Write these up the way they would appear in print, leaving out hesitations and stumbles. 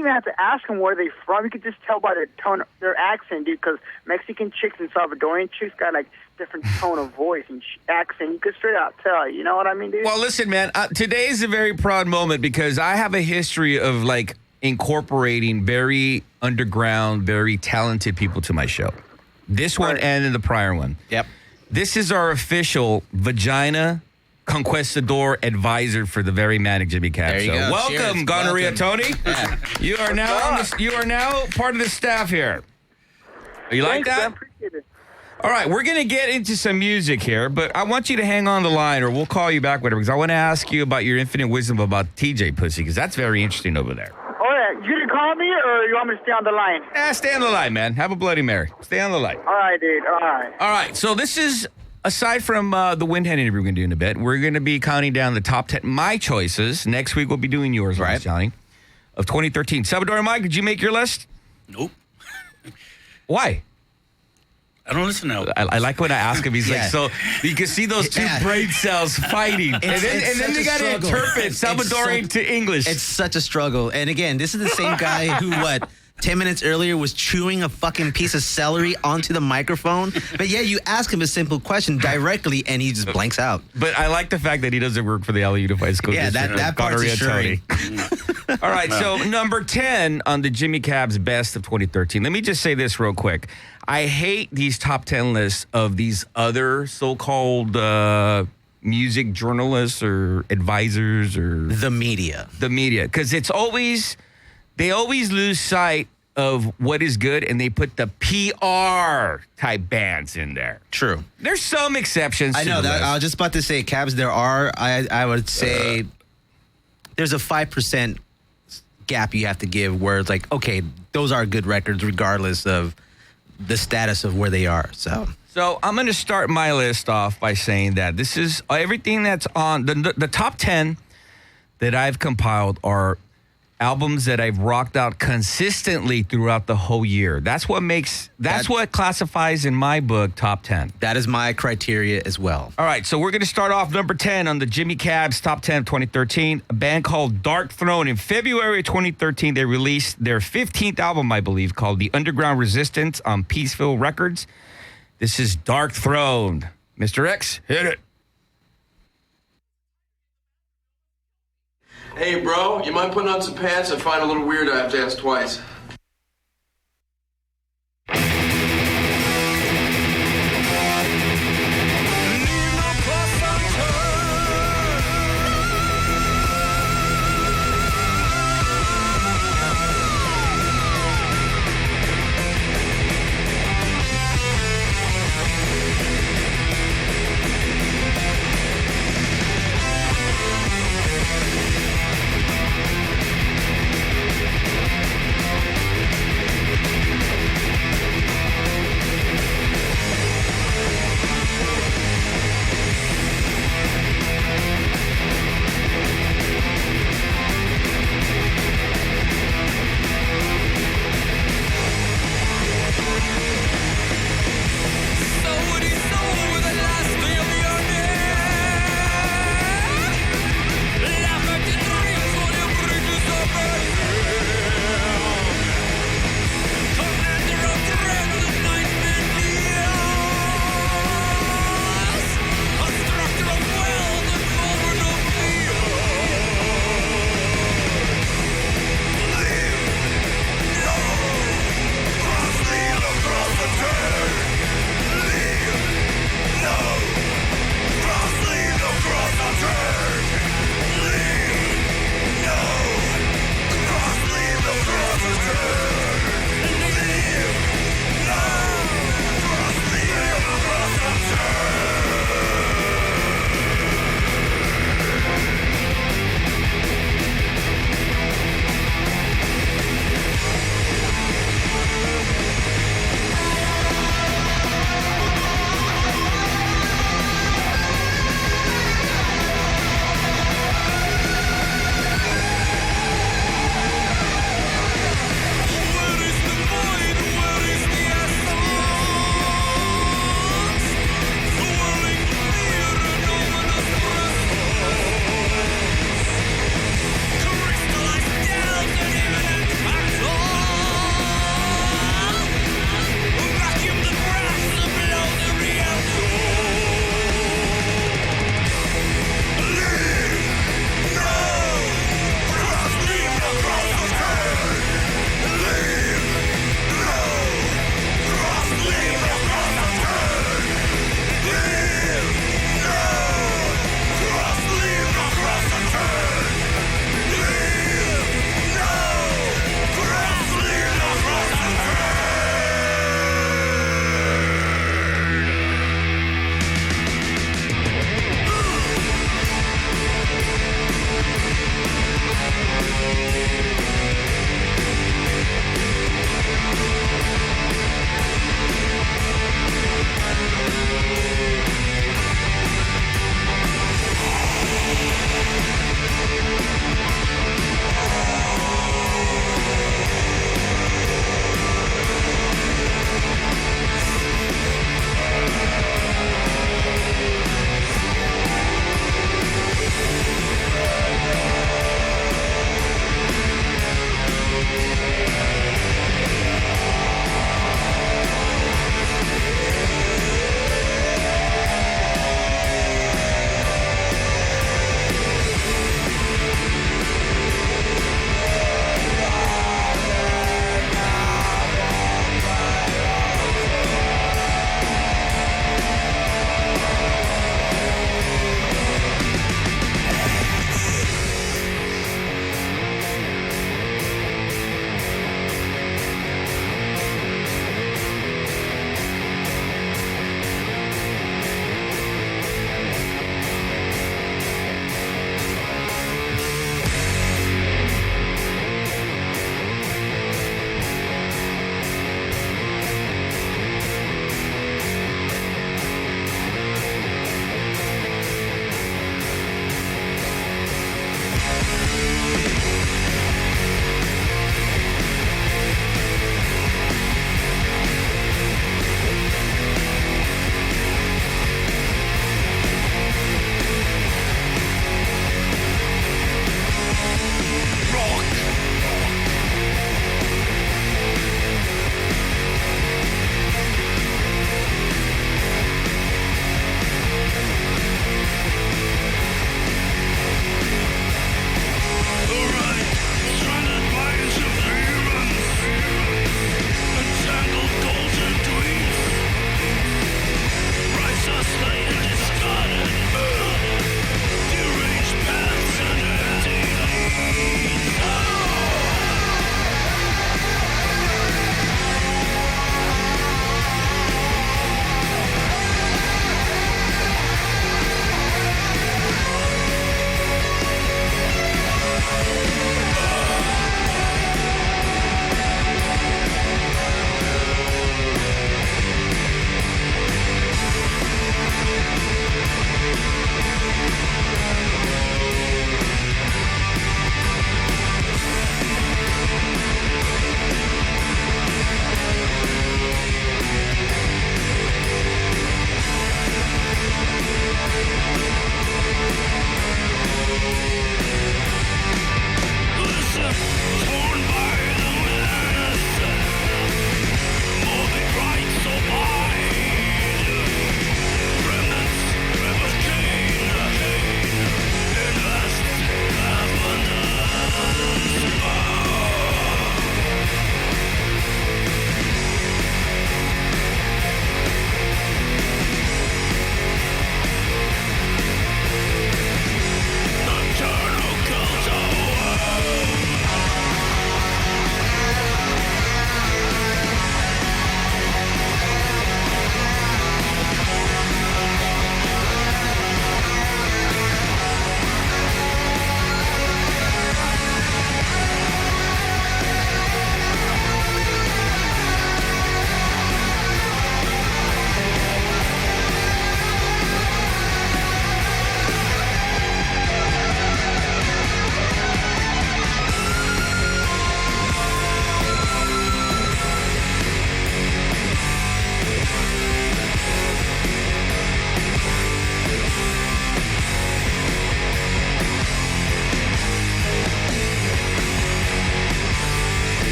even have to ask them where they're from. You could just tell by their tone, their accent, dude. Because Mexican chicks and Salvadorian chicks got like different tone of voice and accent. You could straight out tell. You know what I mean, dude? Well, listen, man. Today is a very proud moment because I have a history of like incorporating very underground, very talented people to my show. This one and in the prior one. Yep. This is our official Vagina Conquistador advisor for the very Manic Jimmy Cab There you show. go. Welcome, Cheers. Gonorrhea Welcome. Tony. You are now part of the staff here. You like Thanks, that? man. Appreciate it. All right, we're going to get into some music here, but I want you to hang on the line or we'll call you back, whatever, because I want to ask you about your infinite wisdom about TJ Pussy, because that's very interesting over there. Oh, yeah. You gonna call me or you want me to stay on the line? Stay on the line, man. Have a Bloody Mary. Stay on the line. All right, dude. All right. All right, so this is, aside from the Windhead interview we're going to do in a bit, we're going to be counting down the top 10, my choices. Next week we'll be doing yours, right, Johnny, of 2013. Salvador and Mike, did you make your list? Nope. Why? I don't listen now. I like when I ask him. He's like, so you can see those two brain cells fighting, and then they got to interpret Salvadorian to English. It's such a struggle. And again, this is the same guy who 10 minutes earlier was chewing a fucking piece of celery onto the microphone. But yeah, you ask him a simple question directly, and he just blanks out. But I like the fact that he doesn't work for the LA Unified School District. That part's assuring. All right, so number 10 on the Jimmy Cab's Best of 2013. Let me just say this real quick. I hate these top 10 lists of these other so-called music journalists or advisors or... The media. Because they always lose sight of what is good, and they put the PR type bands in there. True. There's some exceptions. I know that. I was just about to say, Cabs, there are, I would say, there's a 5% gap you have to give where it's like, okay, those are good records regardless of the status of where they are. So I'm going to start my list off by saying that this is everything that's on the top 10 that I've compiled are albums that I've rocked out consistently throughout the whole year. That's what classifies in my book top 10. That is my criteria as well. All right, so we're going to start off number 10 on the Jimmy Cab's top 10 of 2013, a band called Dark Throne. In February 2013, they released their 15th album, I believe, called The Underground Resistance on Peaceville Records. This is Dark Throne. Mr. X, hit it. Hey, bro, you mind putting on some pants? I find it a little weird I have to ask twice.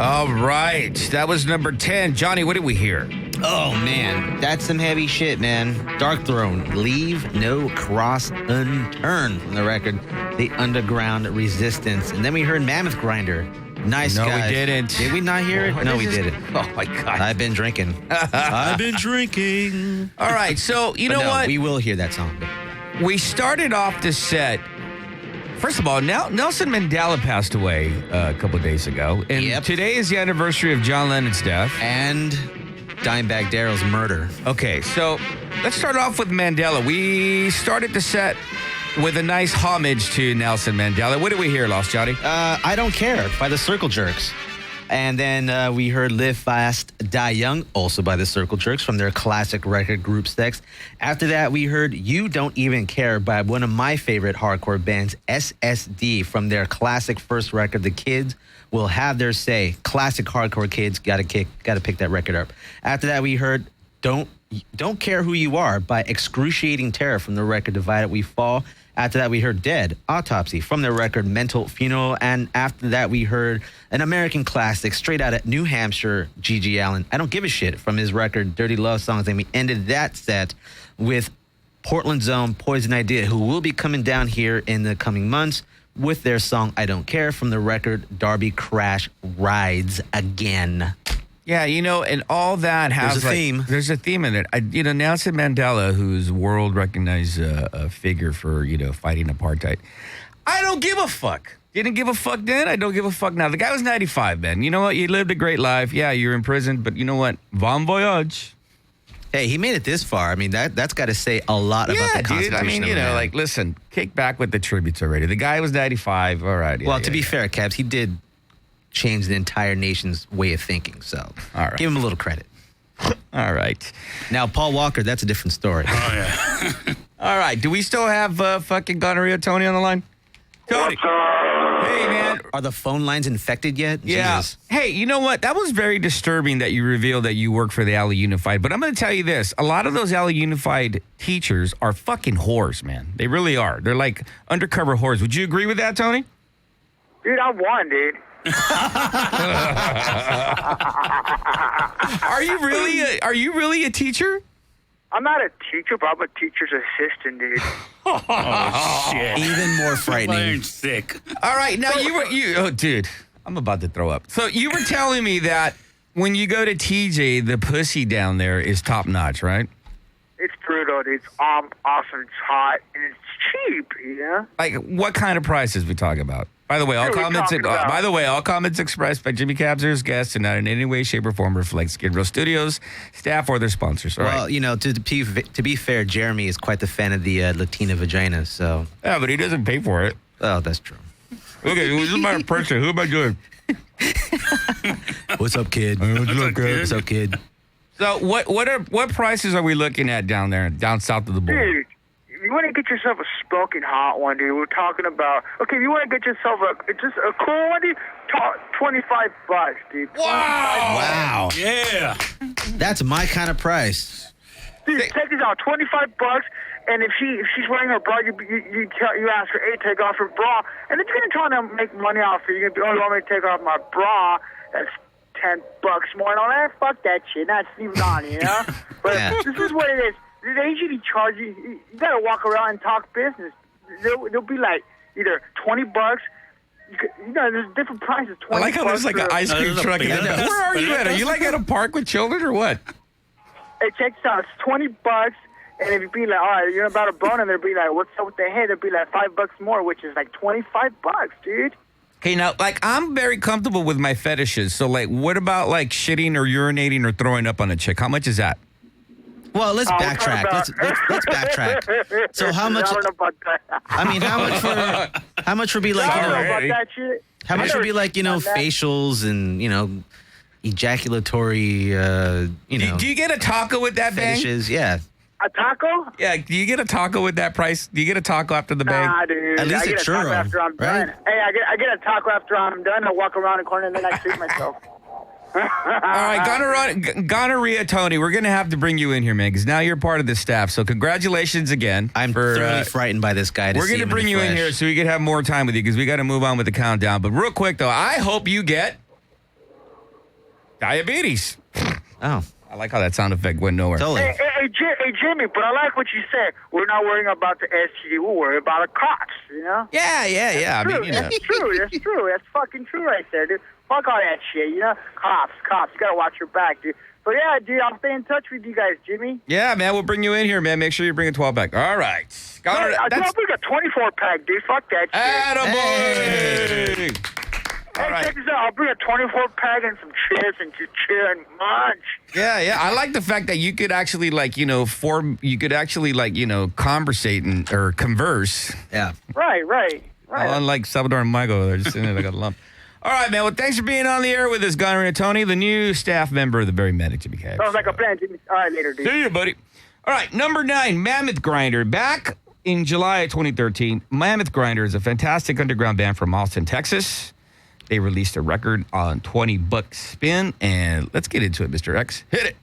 All right. That was number 10. Johnny, what did we hear? Oh, man. That's some heavy shit, man. Dark Throne, Leave No Cross Unturned from the record, The Underground Resistance. And then we heard Mammoth Grinder. Nice, No, guys. we didn't. Did we not hear it? No, we didn't. Oh, my God. I've been drinking. I've been drinking. All right. So, you know what? We will hear that song. We started off this set. First of all, Nelson Mandela passed away a couple of days ago. And today is the anniversary of John Lennon's death. And Dimebag Darrell's murder. Okay, so let's start off with Mandela. We started the set with a nice homage to Nelson Mandela. What did we hear, Lost Johnny? I Don't Care by the Circle Jerks. And then we heard Live Fast, Die Young, also by the Circle Jerks from their classic record Group Sex. After that, we heard You Don't Even Care by one of my favorite hardcore bands, SSD, from their classic first record, The Kids Will Have Their Say. Classic hardcore kids, gotta pick that record up. After that, we heard Don't Care Who You Are by Excruciating Terror from the record Divided We Fall. After that, we heard Dead, Autopsy from their record Mental Funeral. And after that, we heard an American classic straight out of New Hampshire, G.G. Allen, I Don't Give a Shit, from his record Dirty Love Songs. And we ended that set with Portland's own Poison Idea, who will be coming down here in the coming months with their song I Don't Care from the record Darby Crash Rides Again. Yeah, you know, and all that has There's a theme. There's a theme in it. Nelson Mandela, who's world recognized figure for, fighting apartheid. I don't give a fuck. Didn't give a fuck then. I don't give a fuck now. The guy was 95, man. You know what? You lived a great life. Yeah, you're in prison, but you know what? Bon voyage. Hey, he made it this far. I mean, that's got to say a lot about the Constitution. Dude. I mean, listen, kick back with the tributes already. The guy was 95. All right. Well, to be fair, Cabs, he did change the entire nation's way of thinking. So all right. Give him a little credit. All right. Now, Paul Walker, that's a different story. Oh, yeah. All right. Do we still have fucking gonorrhea Tony on the line? Tony. Hey, man. Are the phone lines infected yet? Yeah. Jesus. Hey, you know what? That was very disturbing that you revealed that you work for the Alley Unified. But I'm going to tell you this. A lot of those Alley Unified teachers are fucking whores, man. They really are. They're like undercover whores. Would you agree with that, Tony? Dude, I'm one, dude. Are you really a teacher? I'm not a teacher, but I'm a teacher's assistant, dude. Oh, shit. Even more frightening. I'm sick. All right, now oh, dude, I'm about to throw up. So you were telling me that when you go to TJ, the pussy down there is top notch, right? It's brutal, dude. It's awesome. It's hot, and it's cheap, you know? Like, what kind of prices we talk about? By the way, all comments expressed by Jimmy Cabs or his guests and not in any way, shape, or form reflect Skid Row Studios, staff, or their sponsors. All Well, right? to be fair, Jeremy is quite the fan of the Latina vagina, so. Yeah, but he doesn't pay for it. Oh, that's true. Okay, who's my person? Who am I doing? What's up, kid? What's up, kid? So what prices are we looking at down there, down south of the border? Dude, if you want to get yourself a smoking hot one, dude, we're talking about, okay, if you want to get yourself just a cool one, dude, $25, dude. Wow. Yeah. That's my kind of price. Dude, check this out, $25, and if she's wearing her bra, you ask her, hey, take off her bra, and if you're going to try to make money off her, you're going to be, oh, you want me to take off my bra? That's $10 more, and all that. Fuck that shit. That's even on, you know? But Yeah. This is what it is. They usually charge you. You got to walk around and talk business. They'll be like either $20. There's different prices. I like how there's like an ice cream truck in there. Where are you at? Are you like at a park with children or what? Hey, check this out. It's $20, and if you be like, all right, you're about a bone, and they'll be like, what's up with the head? They'll be like $5 more, which is like $25, dude. Okay, now, like, I'm very comfortable with my fetishes. So, like, what about, like, shitting or urinating or throwing up on a chick? How much is that? Well, let's backtrack. Let's backtrack. So how much? I don't know about that. I mean, how much would be like, I don't know about that shit. how much would be like, on that. facials and, ejaculatory, Do you get a taco with that bang? fetishes? Yeah. A taco? Yeah, do you get a taco with that price? Do you get a taco after the bang? Nah, dude. At least I get a a taco churro, after I'm right? done. Hey, I get a taco after I'm done. I walk around the corner and then I treat myself. All right, gonorrhea Tony, we're going to have to bring you in here, man, because now you're part of the staff. So congratulations again. I'm thoroughly frightened by this guy. We're going to bring you in here so we can have more time with you because we got to move on with the countdown. But real quick, though, I hope you get Diabetes. Oh, I like how that sound effect went nowhere. totally. Hey, Jimmy, but I like what you said. We're not worrying about the STD. We're worried about the cops, you know? Yeah. I mean, That's true. That's fucking true right there, dude. Fuck all that shit, you know? Cops. You gotta watch your back, dude. But yeah, dude, I'll stay in touch with you guys, Jimmy. Yeah, man, we'll bring you in here, man. Make sure you bring a 12-pack. All right. I'll bring a 24-pack, dude. Fuck that shit. Attaboy! Hey, All right. check this out. I'll bring a 24-pack and some chairs and just chill and munch. Yeah. I like the fact that you could actually, conversate or converse. Yeah. Right. Unlike Salvador and Michael, they're just sitting there like a lump. All right, man. Well, thanks for being on the air with us, Gunner and Tony, the new staff member of the Very Manic Jimmy Cab. Sounds like a plan, Jimmy. All right, later, dude. See you, buddy. All right, number 9, Mammoth Grinder. Back in July of 2013, Mammoth Grinder is a fantastic underground band from Austin, Texas. They released a record on 20 Buck Spin, and let's get into it, Mr. X. Hit it.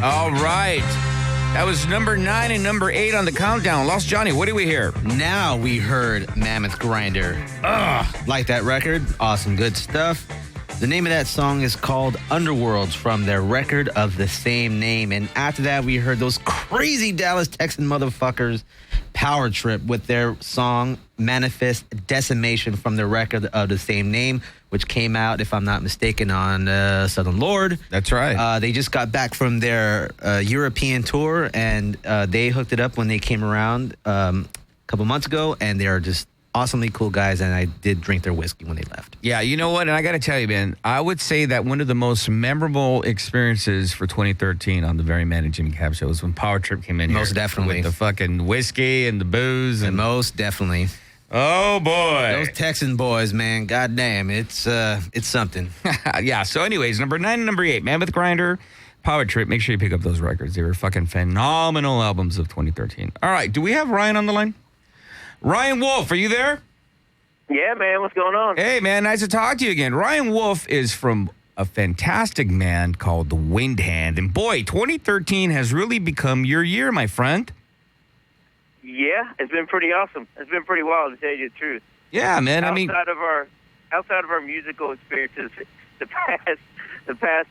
All right. That was number 9 and number 8 on the countdown. Lost Johnny, what do we hear? Now we heard Mammoth Grinder. Like that record? Awesome, good stuff. The name of that song is called Underworlds from their record of the same name. And after that, we heard those crazy Dallas Texan motherfuckers, Power Trip, with their song Manifest Decimation from their record of the same name, which came out, if I'm not mistaken, on Southern Lord. That's right. They just got back from their European tour, and they hooked it up when they came around a couple months ago, and they are just awesomely cool guys, and I did drink their whiskey when they left. Yeah, you know what? And I got to tell you, man, I would say that one of the most memorable experiences for 2013 on the Very Manic Jimmy Cab show was when Power Trip came in Most here. definitely. With the fucking whiskey and the booze. And most definitely. Oh, boy. Those Texan boys, man, goddamn, it's something. Yeah, so anyways, number 9 and number 8, Mammoth Grinder, Power Trip. Make sure you pick up those records. They were fucking phenomenal albums of 2013. All right, do we have Ryan on the line? Ryan Wolf, are you there? Yeah, man, what's going on? Hey, man, nice to talk to you again. Ryan Wolf is from a fantastic band called The Wind Hand. And boy, 2013 has really become your year, my friend. Yeah, it's been pretty awesome. It's been pretty wild, to tell you the truth. Yeah, man, I mean... Outside of our musical experiences, the past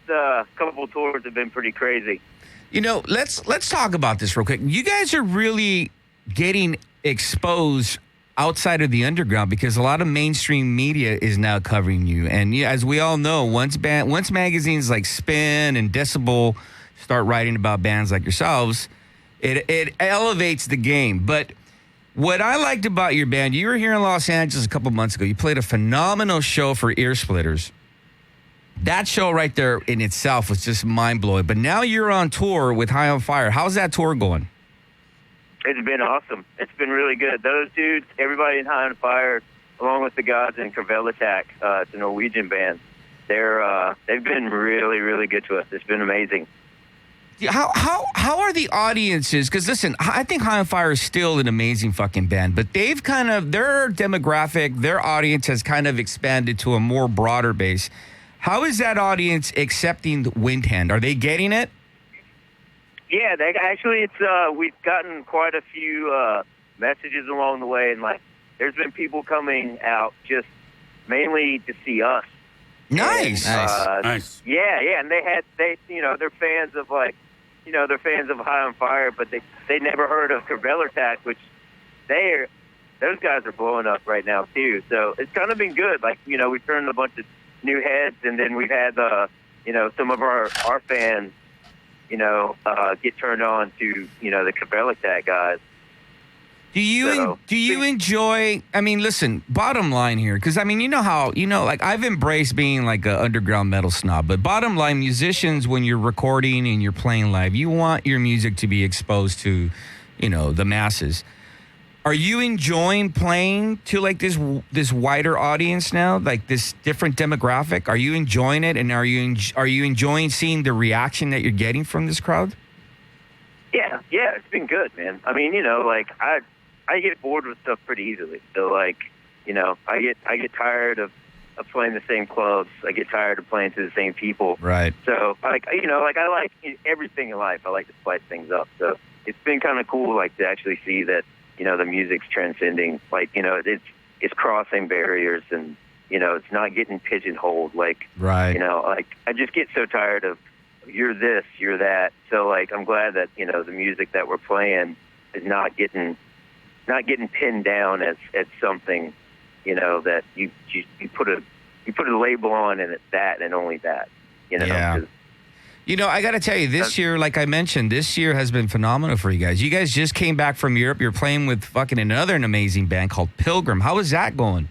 couple tours have been pretty crazy. You know, let's talk about this real quick. You guys are really getting exposed outside of the underground because a lot of mainstream media is now covering you. And yeah, as we all know, once magazines like Spin and Decibel start writing about bands like yourselves, it elevates the game. But what I liked about your band, you were here in Los Angeles a couple months ago. You played a phenomenal show for Ear Splitters. That show right there in itself was just mind-blowing. But now you're on tour with High on Fire. How's that tour going? It's been awesome. It's been really good. Those dudes, everybody in High on Fire, along with the guys in Crevel Attack, it's a Norwegian band. They've been really, really good to us. It's been amazing. How are the audiences? Because listen, I think High on Fire is still an amazing fucking band, but they've kind of, their demographic, their audience has kind of expanded to a more broader base. How is that audience accepting the Wind Hand? Are they getting it? Yeah, we've gotten quite a few messages along the way, and like there's been people coming out just mainly to see us. Nice. And, Nice. Yeah, and they're fans of they're fans of High on Fire, but they never heard of Crevel Attack, which those guys are blowing up right now too. So it's kind of been good. Like we turned a bunch of new heads, and then we've had some of our fans get turned on to the Crevel Attack guys. Do you enjoy? I mean, listen. Bottom line here, because I mean, like I've embraced being like an underground metal snob. But bottom line, musicians, when you're recording and you're playing live, you want your music to be exposed to, the masses. Are you enjoying playing to like this wider audience now, like this different demographic? Are you enjoying it, and are you enjoying seeing the reaction that you're getting from this crowd? Yeah, it's been good, man. I mean, like I get bored with stuff pretty easily. So like, I get tired of playing the same clubs. I get tired of playing to the same people. Right. So like, I like everything in life. I like to spice things up. So it's been kind of cool, like to actually see that, the music's transcending. Like, it's crossing barriers, and it's not getting pigeonholed. Like, right. Like I just get so tired of you're this, you're that. So like, I'm glad that the music that we're playing is not getting pinned down as something, that you put a label on, and it's that and only that. Yeah. I got to tell you, this year, like I mentioned, this year has been phenomenal for you guys. You guys just came back from Europe. You're playing with an amazing band called Pilgrim. How is that going?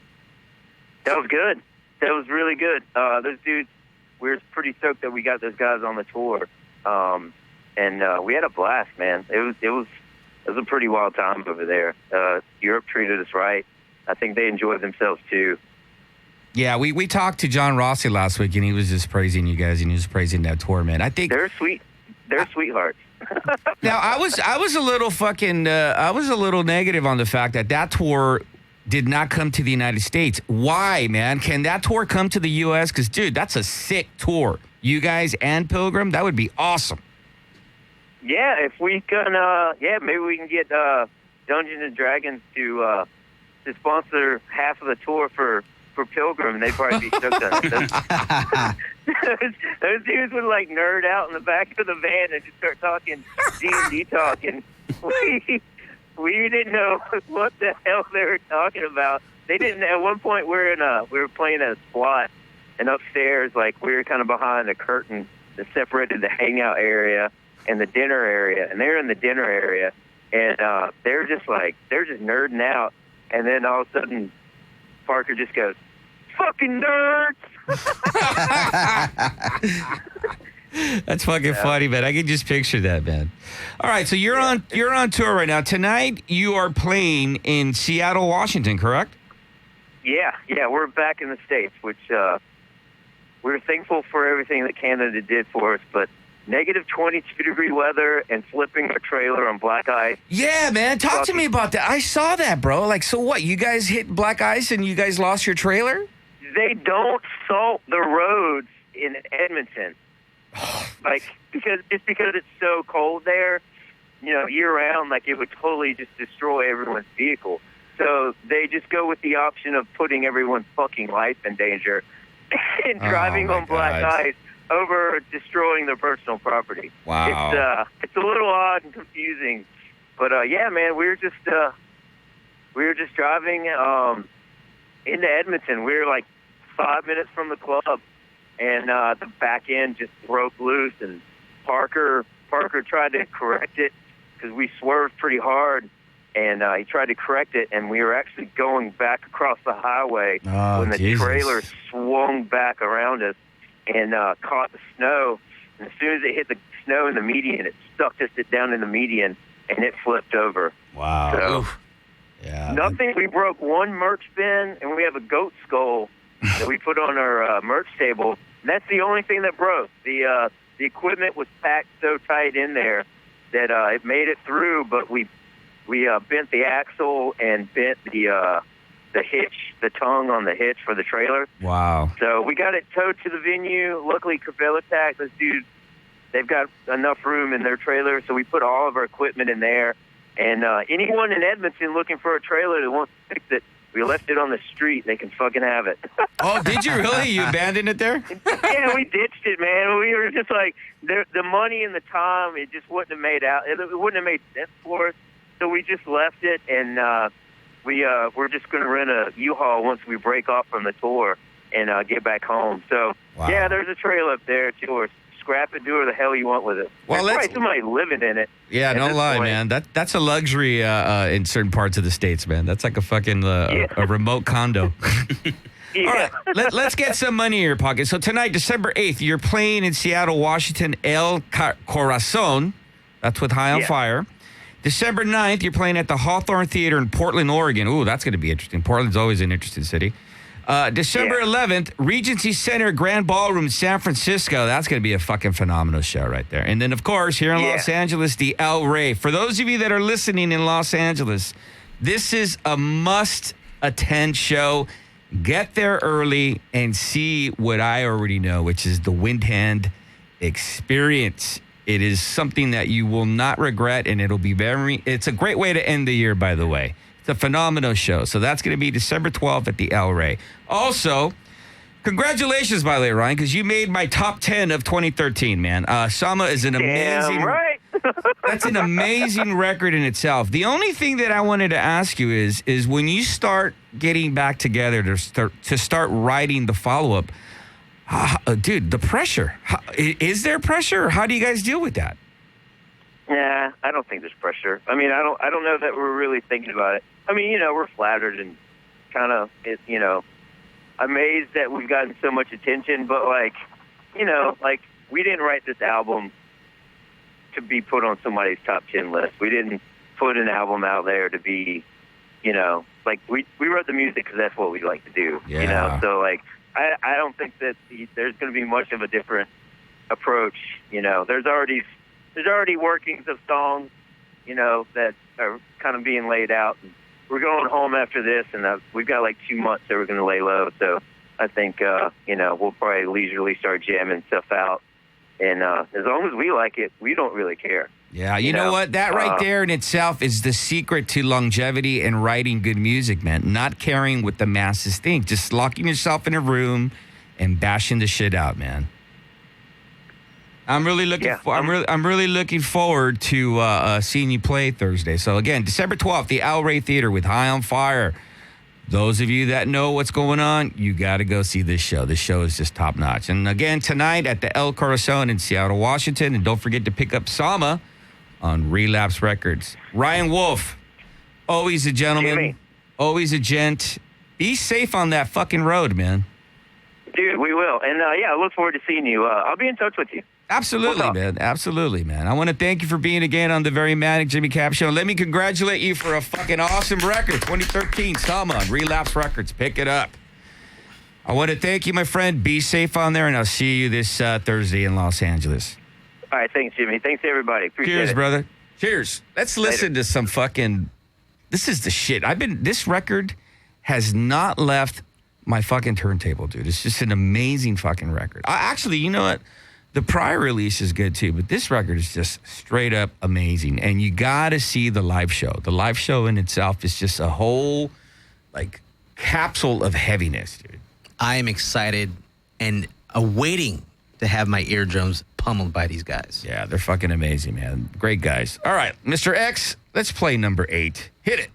That was good. That was really good. Those dudes, we were pretty stoked that we got those guys on the tour, and we had a blast, man. It was a pretty wild time over there. Europe treated us right. I think they enjoyed themselves too. Yeah, we talked to John Rossi last week, and he was just praising you guys, and he was praising that tour, man. I think they're sweet. They're sweethearts. Now, I was a little negative on the fact that tour did not come to the United States. Why, man? Can that tour come to the U.S.? Because, dude, that's a sick tour. You guys and Pilgrim, that would be awesome. Yeah, if we can, maybe we can get Dungeons and Dragons to sponsor half of the tour for Pilgrim. They'd probably be stoked on it. Those dudes would like nerd out in the back of the van and just start talking D&D talk, and we didn't know what the hell they were talking about. They didn't. At one point, we were playing at a spot, and upstairs, like we were kind of behind a curtain that separated the hangout area and the dinner area, and they're in the dinner area, and they're just nerding out, and then all of a sudden, Parker just goes, "Fucking nerds!" That's fucking funny, man. I can just picture that, man. All right, so you're on tour right now. Tonight you are playing in Seattle, Washington, correct? Yeah, we're back in the States, which we're thankful for everything that Canada did for us, but negative 22-degree weather and flipping a trailer on black ice. Yeah, man. Talk to me about that. I saw that, bro. Like, so what? You guys hit black ice and you guys lost your trailer? They don't salt the roads in Edmonton. Because it's so cold there, year round, like it would totally just destroy everyone's vehicle. So they just go with the option of putting everyone's fucking life in danger and driving on black ice over destroying their personal property. Wow. It's a little odd and confusing, but yeah, man, we were just driving into Edmonton. We were like 5 minutes from the club, and the back end just broke loose, and Parker tried to correct it because we swerved pretty hard, and he tried to correct it, and we were actually going back across the highway when the trailer swung back around us and caught the snow. And as soon as it hit the snow in the median, it sucked us down in the median, and it flipped over. Wow. So, yeah. Nothing. We broke one merch bin, and we have a goat skull that we put on our merch table. And that's the only thing that broke. The equipment was packed so tight in there that it made it through, but we bent the axle and bent the hitch, the tongue on the hitch for the trailer. Wow. So we got it towed to the venue. Luckily, Cabelattack, those dudes, they've got enough room in their trailer, so we put all of our equipment in there. And anyone in Edmonton looking for a trailer that wants to fix it, we left it on the street. They can fucking have it. Oh, did you really? You abandoned it there? Yeah, we ditched it, man. We were just like, the money and the time, it just wouldn't have made out. It wouldn't have made sense for us. So we just left it, and we're just going to rent a U-Haul once we break off from the tour and get back home. So, yeah, there's a trailer up there. It's yours. Scrap it, do whatever the hell you want with it. Well, there's probably somebody living in it. Yeah, no lie, man. That's a luxury in certain parts of the States, man. That's like a fucking a remote condo. Yeah. All right, let's get some money in your pocket. So tonight, December 8th, you're playing in Seattle, Washington, El Corazon. That's with High on Fire. December 9th, you're playing at the Hawthorne Theater in Portland, Oregon. Ooh, that's going to be interesting. Portland's always an interesting city. December 11th, Regency Center Grand Ballroom, San Francisco. That's going to be a fucking phenomenal show right there. And then, of course, here in Los Angeles, the El Rey. For those of you that are listening in Los Angeles, this is a must-attend show. Get there early and see what I already know, which is the Windhand experience. It is something that you will not regret, and it's a great way to end the year, by the way. It's a phenomenal show. So that's going to be December 12th at the El Rey. Also, congratulations, by the way, Ryan, because you made my top 10 of 2013, man. Sama is an amazing... Damn right. That's an amazing record in itself. The only thing that I wanted to ask you is when you start getting back together to start writing the follow-up, dude, the pressure. Is there pressure, or how do you guys deal with that? Yeah, I don't think there's pressure. I mean, I don't know that we're really thinking about it. I mean, we're flattered and kind of, amazed that we've gotten so much attention. But we didn't write this album to be put on somebody's top 10 list. We didn't put an album out there to be, we wrote the music because that's what we like to do. Yeah. So I don't think that there's going to be much of a different approach. There's already workings of songs, that are kind of being laid out. We're going home after this, and we've got 2 months that we're going to lay low. So I think, we'll probably leisurely start jamming stuff out. And as long as we like it, we don't really care. Yeah, you know what? That right there in itself is the secret to longevity and writing good music, man. Not caring what the masses think. Just locking yourself in a room and bashing the shit out, man. I'm really looking. I'm really looking forward to seeing you play Thursday. So again, December 12th, the El Rey Theater with High on Fire. Those of you that know what's going on, you got to go see this show. This show is just top notch. And again, tonight at the El Corazon in Seattle, Washington. And don't forget to pick up Sama on Relapse Records. Ryan Wolf, always a gentleman, Jimmy. Always a gent. Be safe on that fucking road, man. Dude, we will. And I look forward to seeing you. I'll be in touch with you. Absolutely, man. Absolutely, man. I want to thank you for being again on the very Manic Jimmy Cap Show. Let me congratulate you for a fucking awesome record. 2013, Sama on Relapse Records. Pick it up. I want to thank you, my friend. Be safe on there, and I'll see you this Thursday in Los Angeles. All right, thanks, Jimmy. Thanks, everybody. Appreciate it. Cheers, brother. Cheers. Let's listen to some fucking... This is the shit. This record has not left my fucking turntable, dude. It's just an amazing fucking record. Actually, you know what? The prior release is good too, but this record is just straight up amazing. And you got to see the live show. The live show in itself is just a whole capsule of heaviness, dude. I am excited and awaiting to have my eardrums pummeled by these guys. Yeah, they're fucking amazing, man. Great guys. All right, Mr. X, let's play number 8. Hit it.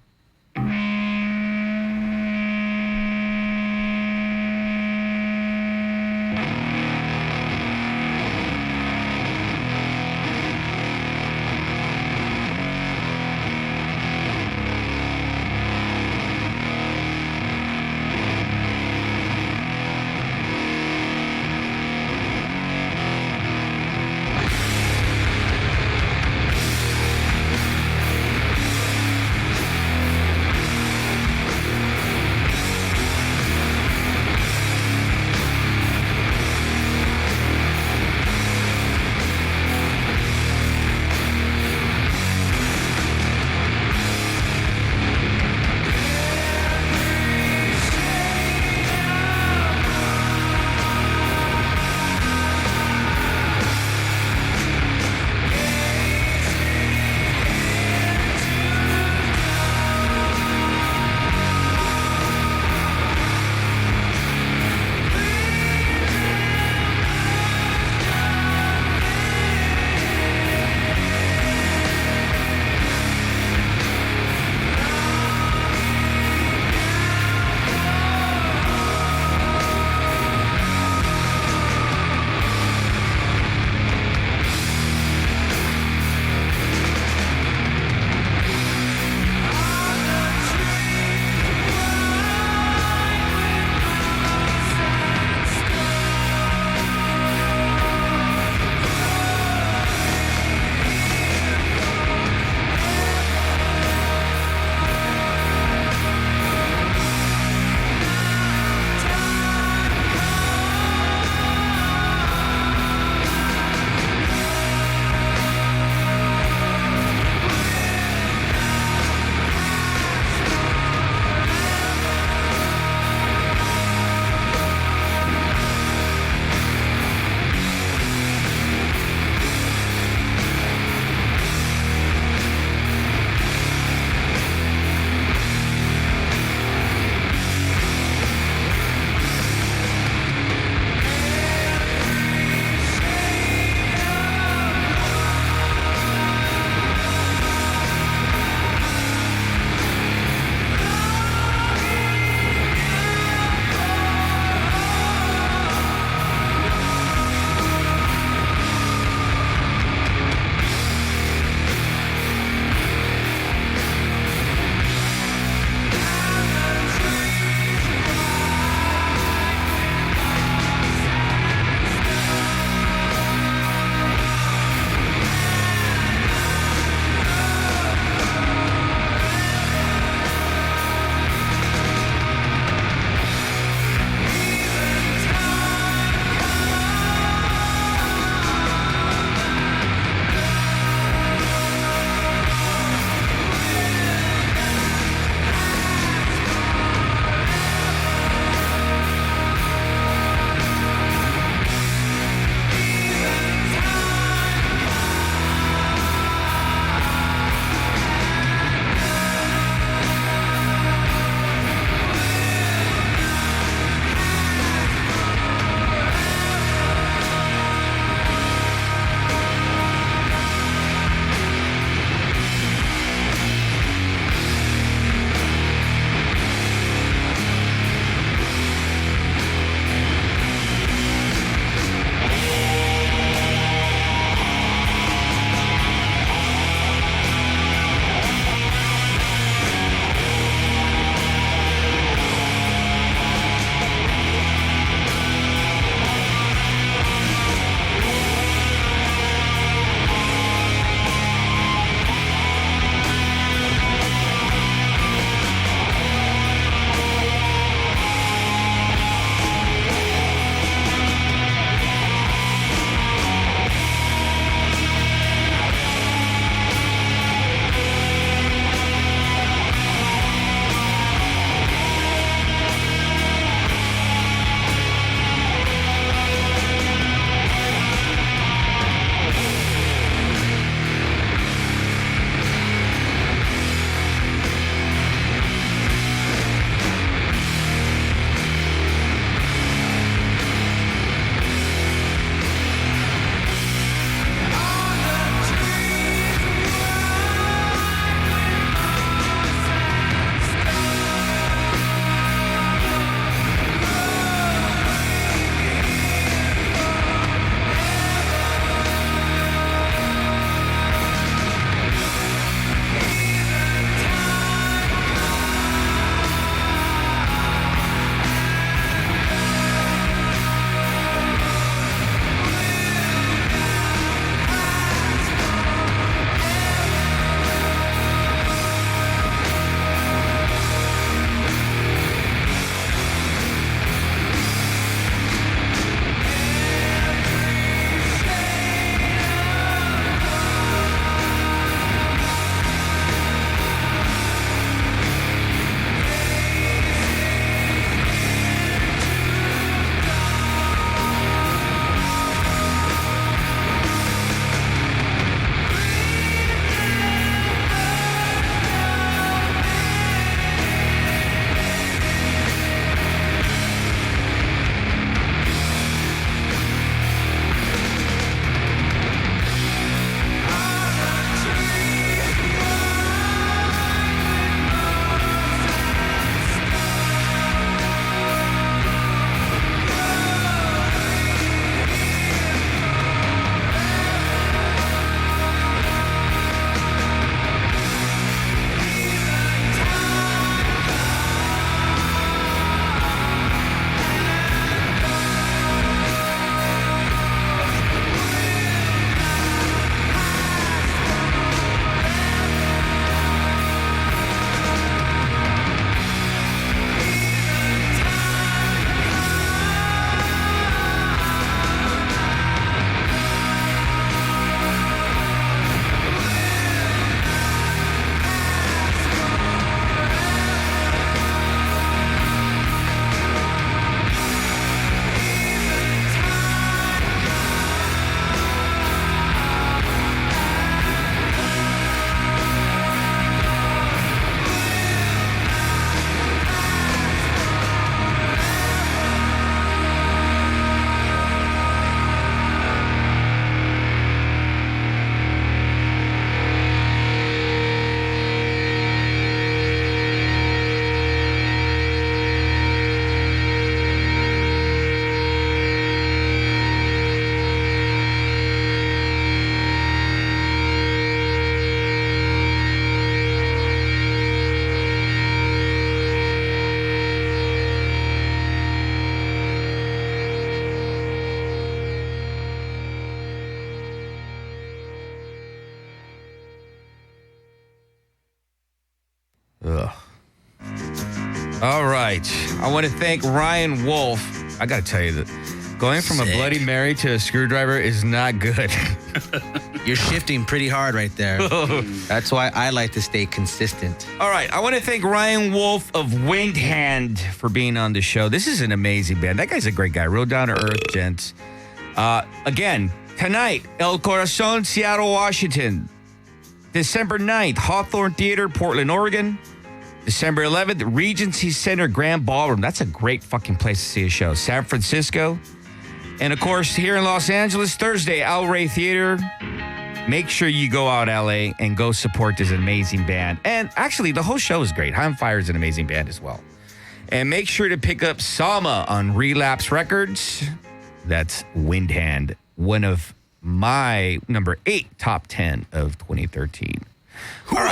All right. I want to thank Ryan Wolf. I got to tell you that going from a Bloody Mary to a screwdriver is not good. You're shifting pretty hard right there. That's why I like to stay consistent. All right. I want to thank Ryan Wolf of Windhand for being on the show. This is an amazing band. That guy's a great guy. Real down to earth, gents. Again, tonight, El Corazon, Seattle, Washington. December 9th, Hawthorne Theater, Portland, Oregon. December 11th, Regency Center Grand Ballroom. That's a great fucking place to see a show. San Francisco. And, of course, here in Los Angeles, Thursday, El Rey Theater. Make sure you go out, LA, and go support this amazing band. And, actually, the whole show is great. High on Fire is an amazing band as well. And make sure to pick up Sama on Relapse Records. That's Windhand, one of my number 8 top 10 of 2013. All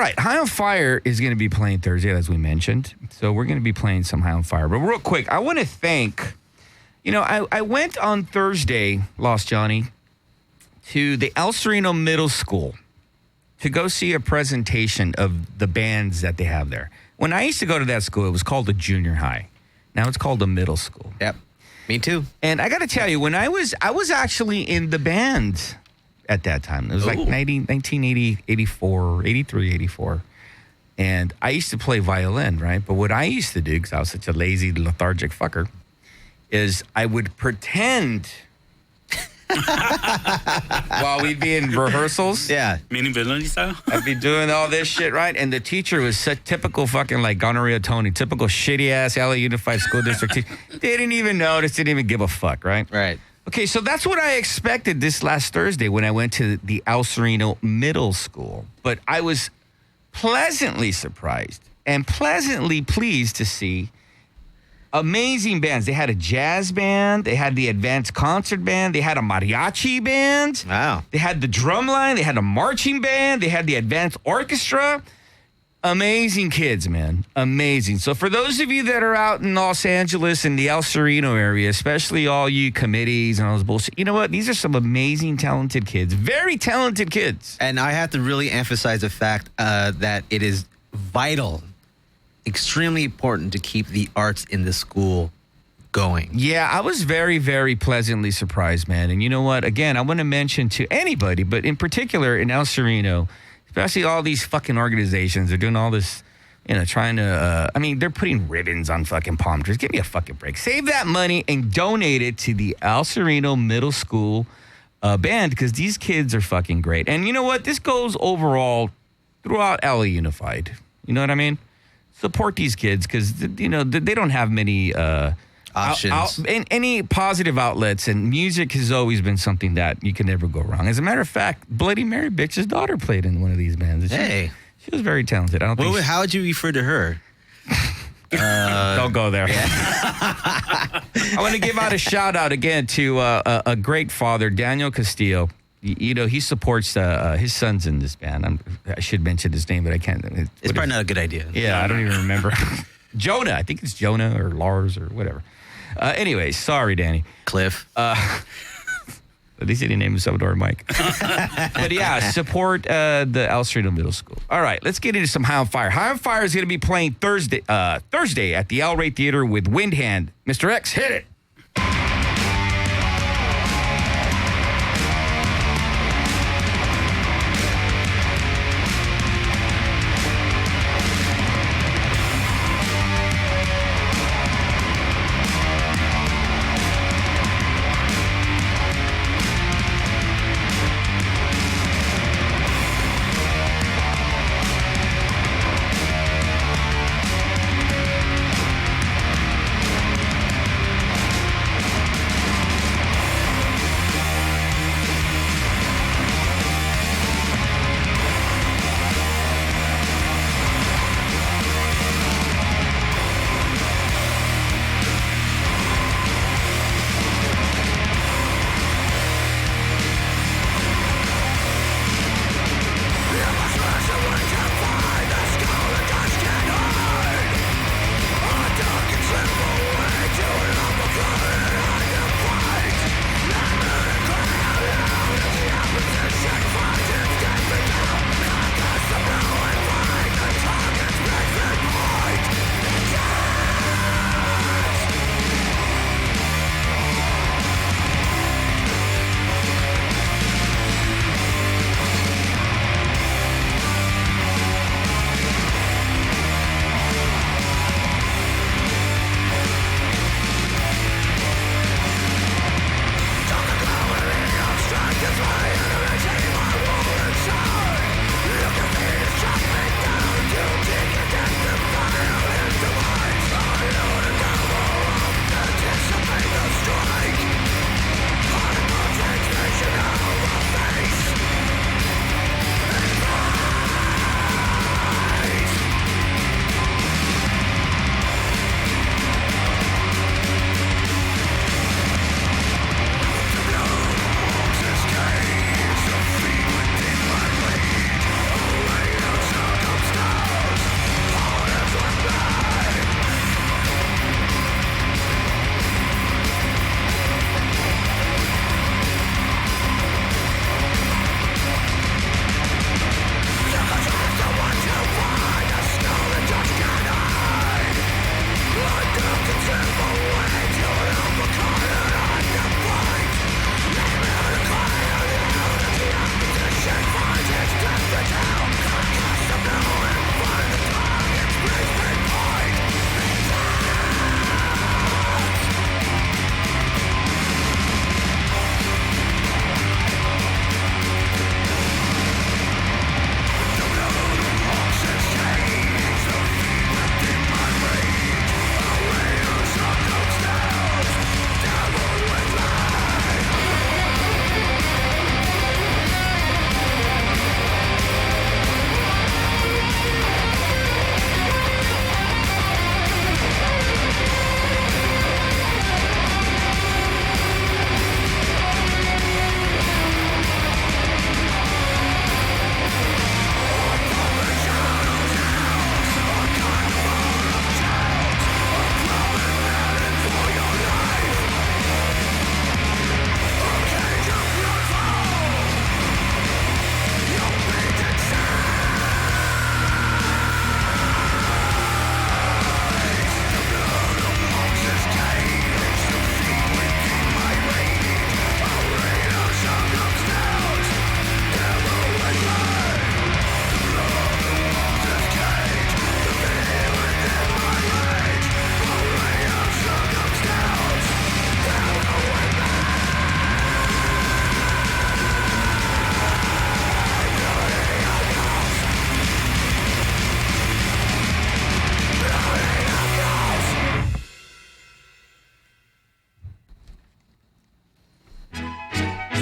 right. High on Fire is going to be playing Thursday, as we mentioned. So we're going to be playing some High on Fire. But real quick, I want to thank, I went on Thursday, Lost Johnny, to the El Sereno Middle School to go see a presentation of the bands that they have there. When I used to go to that school, it was called the junior high. Now it's called the middle school. Yep. Me too. And I got to tell you, when I was actually in the band at that time. It was like 1980, 84, 83, 84. And I used to play violin, right? But what I used to do, because I was such a lazy, lethargic fucker, is I would pretend while we'd be in rehearsals. Yeah. Meaning villain style? I'd be doing all this shit, right? And the teacher was such typical fucking like gonorrhea Tony, typical shitty ass LA Unified School District teacher. Didn't even notice, didn't even give a fuck, right? Right. Okay, so that's what I expected this last Thursday when I went to the El Sereno Middle School. But I was pleasantly surprised and pleasantly pleased to see amazing bands. They had a jazz band. They had the advanced concert band. They had a mariachi band. Wow. They had the drum line. They had a marching band. They had the advanced orchestra. Amazing kids, man. Amazing. So for those of you that are out in Los Angeles and the El Sereno area, especially all you committees and all those bullshit, you know what? These are some amazing, talented kids. Very talented kids. And I have to really emphasize the fact that it is vital, extremely important to keep the arts in the school going. Yeah, I was very, very pleasantly surprised, man. And you know what? Again, I want to mention to anybody, but in particular in El Sereno, especially all these fucking organizations, they're doing all this, trying to, they're putting ribbons on fucking palm trees. Give me a fucking break. Save that money and donate it to the El Sereno Middle School band, because these kids are fucking great. And you know what? This goes overall throughout LA Unified. You know what I mean? Support these kids, because, they don't have many options. Any positive outlets, and music has always been something that you can never go wrong. As a matter of fact, Bloody Mary Bitch's daughter played in one of these bands. Hey. She was very talented. How would you refer to her? Don't go there. Yeah. I want to give out a shout out again to a great father, Daniel Castillo. He supports his sons in this band. I should mention his name, but I can't. It's probably not a good idea. Yeah, I don't even remember. Jonah. I think it's Jonah or Lars or whatever. Anyway, sorry, Danny. Cliff. At least he didn't name himself or Mike. But yeah, support the El Sereno Middle School. All right, let's get into some High on Fire. High on Fire is going to be playing Thursday at the El Rey Theater with Windhand. Mr. X, hit it.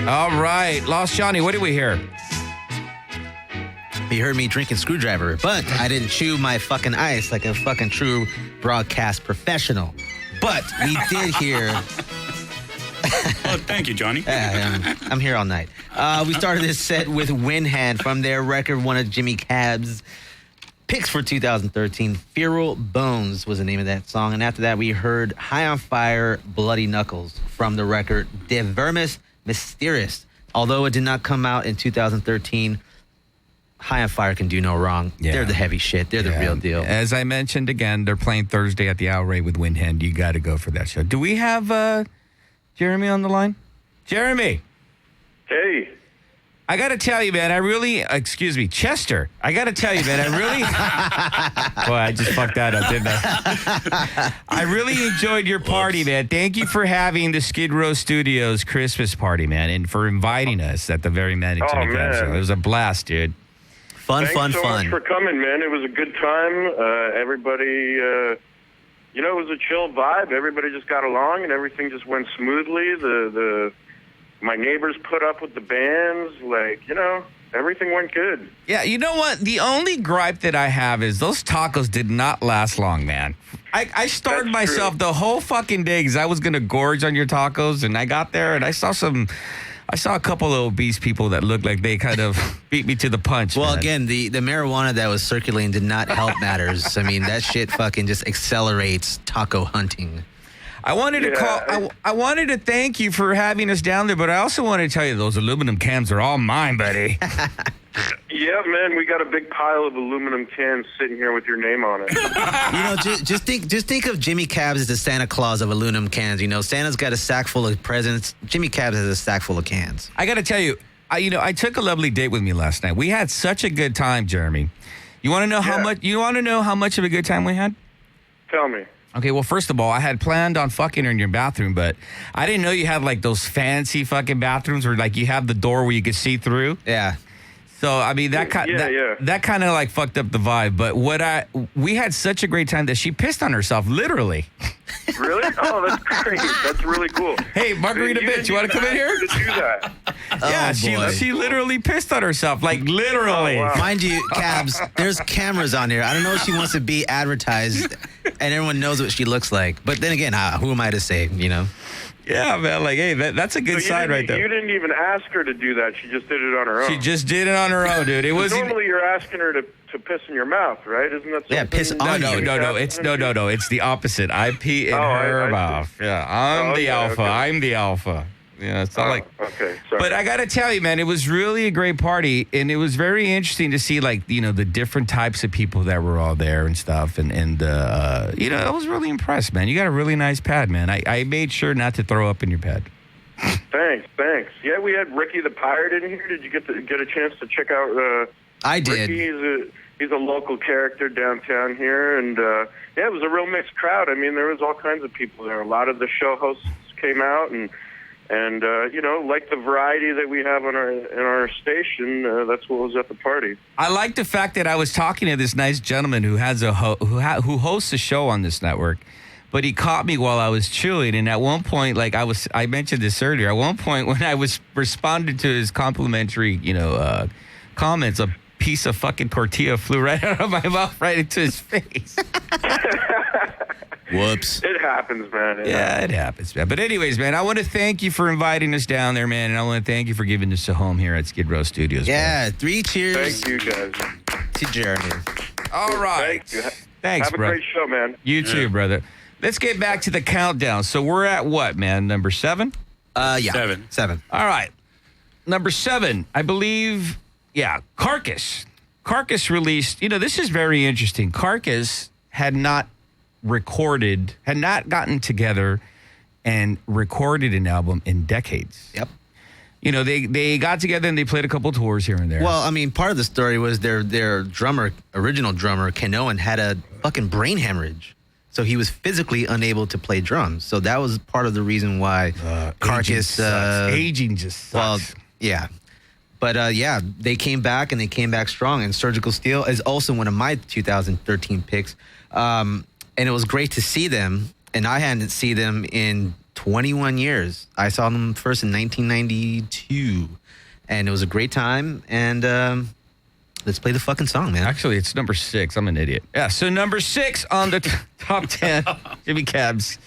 All right, Lost Johnny, what do we hear? You heard me drinking screwdriver, but I didn't chew my fucking ice like a fucking true broadcast professional. But we did hear. Oh, thank you, Johnny. Yeah, I'm here all night. We started this set with Windhand from their record, one of Jimmy Cab's picks for 2013. Feral Bones was the name of that song. And after that, we heard High on Fire, Bloody Knuckles from the record De Vermis Mysterious. Although it did not come out in 2013, High on Fire can do no wrong. Yeah. They're the heavy shit. They're the real deal. As I mentioned again, they're playing Thursday at the Ouray with Windhand. You got to go for that show. Do we have Jeremy on the line? Jeremy. Hey. I got to tell you, man, Chester. I got to tell you, man, Boy, I just fucked that up, didn't I? I really enjoyed your party, man. Thank you for having the Skid Row Studios Christmas party, man, and for inviting us at the very Manic Jimmy Cab show. It was a blast, dude. Thanks so much for coming, man. It was a good time. Everybody, it was a chill vibe. Everybody just got along, and everything just went smoothly. My neighbors put up with the bands. Everything went good. Yeah, you know what? The only gripe that I have is those tacos did not last long, man. I starved myself the whole fucking day because I was going to gorge on your tacos, and I got there, and I saw a couple of obese people that looked like they kind of beat me to the punch. Well, man. again, the marijuana that was circulating did not help matters. I mean, that shit fucking just accelerates taco hunting. I wanted to call. I wanted to thank you for having us down there, but I also wanted to tell you those aluminum cans are all mine, buddy. Yeah, man, we got a big pile of aluminum cans sitting here with your name on it. Just think of Jimmy Cabs as the Santa Claus of aluminum cans. Santa's got a sack full of presents. Jimmy Cabs has a sack full of cans. I got to tell you, I took a lovely date with me last night. We had such a good time, Jeremy. You want to know how much? You want to know how much of a good time we had? Tell me. Okay, well, first of all, I had planned on fucking her in your bathroom, but I didn't know you had, those fancy fucking bathrooms where, you have the door where you could see through. Yeah. So, I mean, that kind of, fucked up the vibe. But we had such a great time that she pissed on herself, literally. Really? Oh, that's great. That's really cool. Hey, Margarita bitch, you want to come in here? To do that. Yeah, she literally pissed on herself, literally. Oh, wow. Mind you, Cabs, there's cameras on here. I don't know if she wants to be advertised and everyone knows what she looks like. But then again, who am I to say, Yeah, man, hey, that's a good sign right there. You didn't even ask her to do that. She just did it on her own. She just did it on her own, dude. It was normally you're asking her to piss in your mouth, right? Isn't that something? Yeah, piss on you. No. It's the opposite. I pee in her mouth. Yeah, I'm the alpha. Okay. I'm the alpha. Yeah, it's not Okay, sorry. But I got to tell you, man, it was really a great party, and it was very interesting to see, the different types of people that were all there and stuff, and I was really impressed, man. You got a really nice pad, man. I made sure not to throw up in your pad. Thanks. Yeah, we had Ricky the Pirate in here. Did you get a chance to check out? I did. Ricky, he's a local character downtown here, and it was a real mixed crowd. I mean, there was all kinds of people there. A lot of the show hosts came out, and like the variety that we have in our station, that's what was at the party. I like the fact that I was talking to this nice gentleman who has who hosts a show on this network, but he caught me while I was chewing, and at one point, I mentioned this earlier. At one point, when I was responding to his complimentary, comments, a piece of fucking tortilla flew right out of my mouth, right into his face. Whoops. It happens, man. It happens, man. But anyways, man, I want to thank you for inviting us down there, man, and I want to thank you for giving us a home here at Skid Row Studios. Yeah, man. 3 cheers. Thank you, guys. To Jeremy. All right. Thank you. Thanks, Have bro. a great show, man. You too, brother. Let's get back to the countdown. So we're at what, man? Number 7? Yeah. 7. All right. Number 7, I believe, Carcass. Carcass released, this is very interesting. Carcass had not gotten together and recorded an album in decades. Yep. They got together and they played a couple tours here and there. Well, I mean, part of the story was their original drummer, Ken Owen, had a fucking brain hemorrhage. So he was physically unable to play drums. So that was part of the reason why Carcass... Aging just sucks. Well, yeah. But, they came back and they came back strong. And Surgical Steel is also one of my 2013 picks. And it was great to see them. And I hadn't seen them in 21 years. I saw them first in 1992, and it was a great time. And let's play the fucking song, man. Actually, it's number 6. I'm an idiot. Yeah, so number 6 on the top 10, Jimmy Cabs.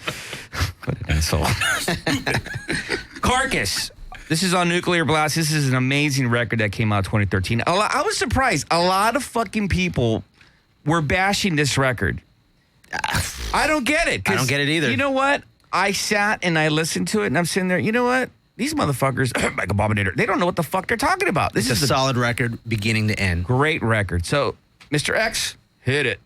What an asshole. Carcass. This is on Nuclear Blast. This is an amazing record that came out 2013. I was surprised. A lot of fucking people were bashing this record. I don't get it. I don't get it either. You know what? I sat and I listened to it, and I'm sitting there, you know what? These motherfuckers, like Abominator, they don't know what the fuck they're talking about. This It's is a solid record beginning to end. great record. So, Mr. X, hit it.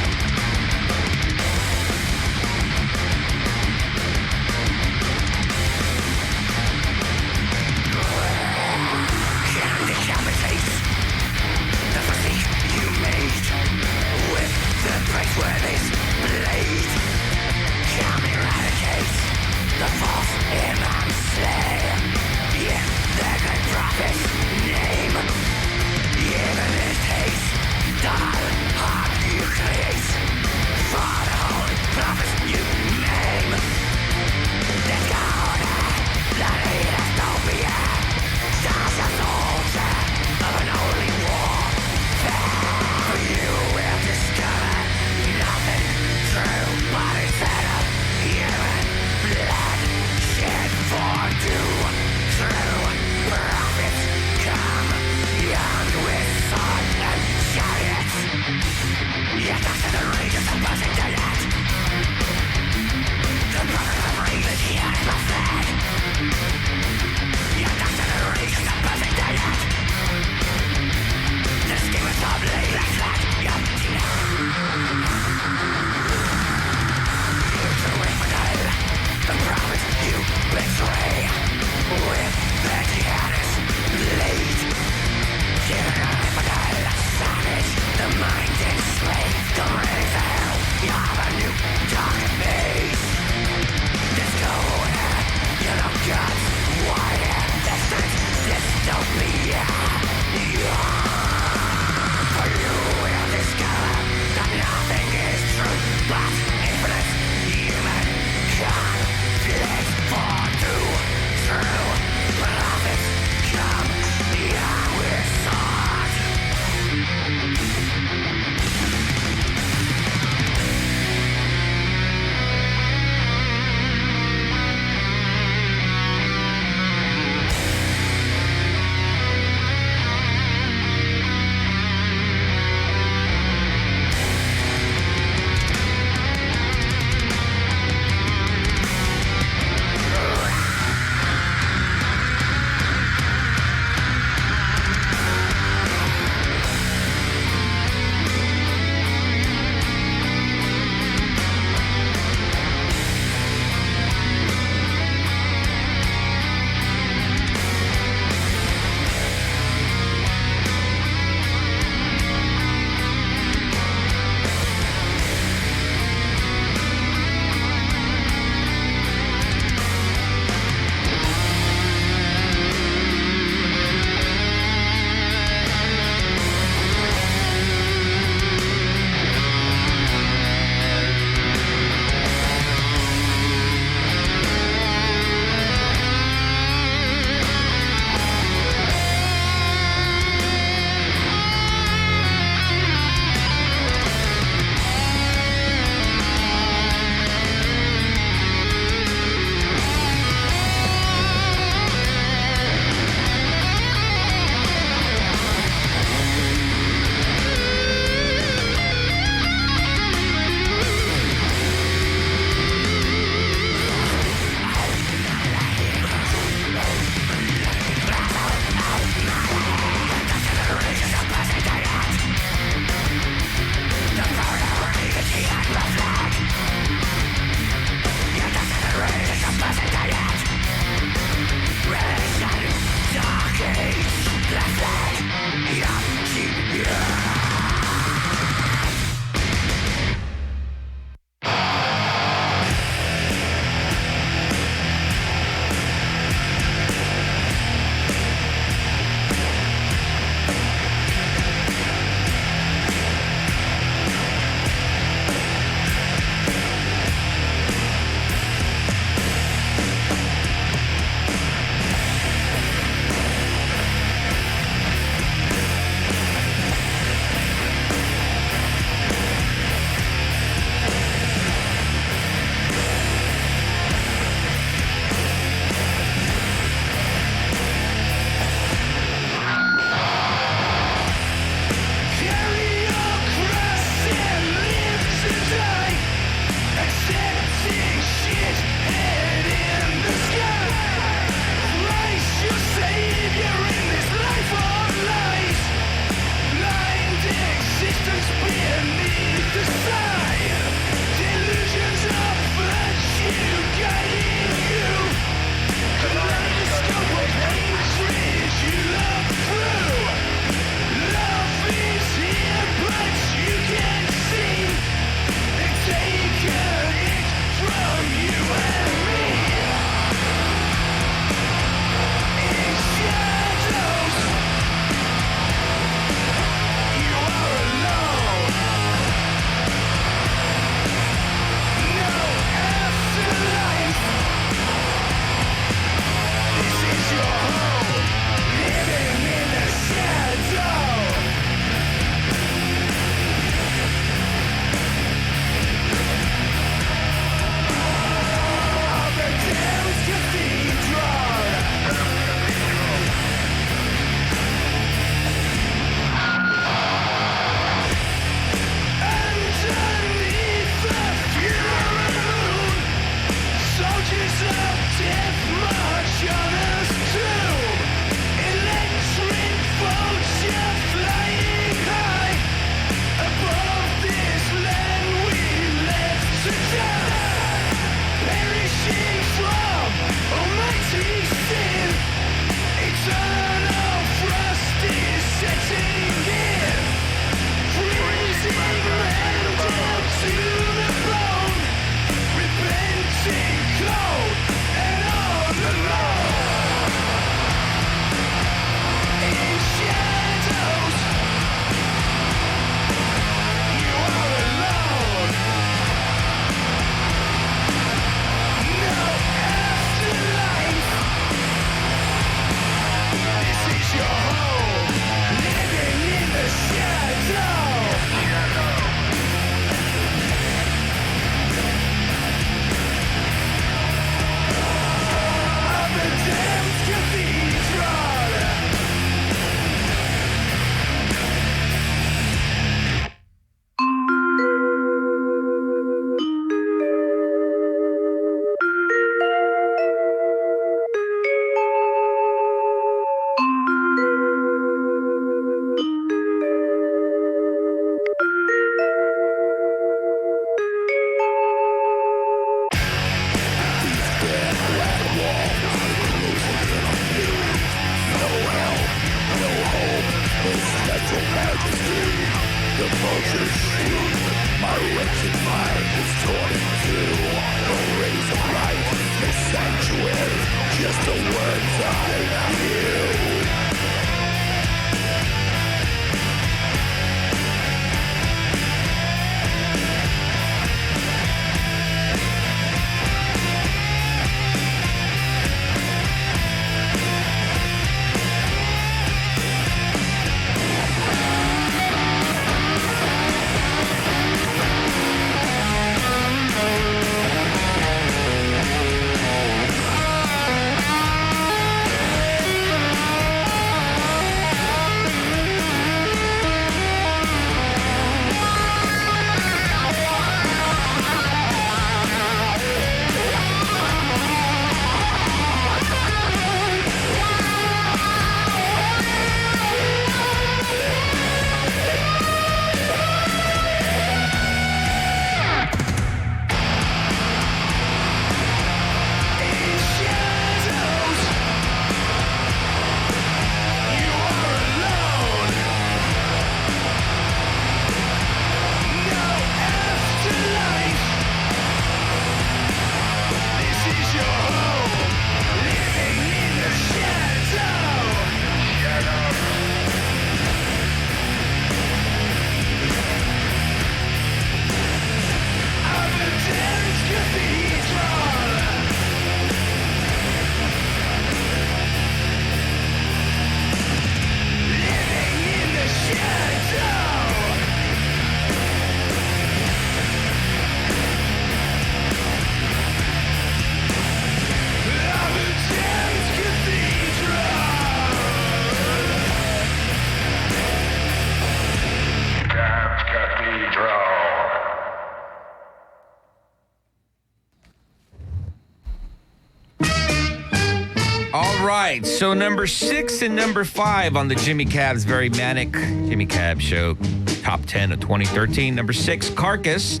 All right, so number 6 and number 5 on the Jimmy Cab's very manic Jimmy Cab show, top 10 of 2013. Number 6, Carcass,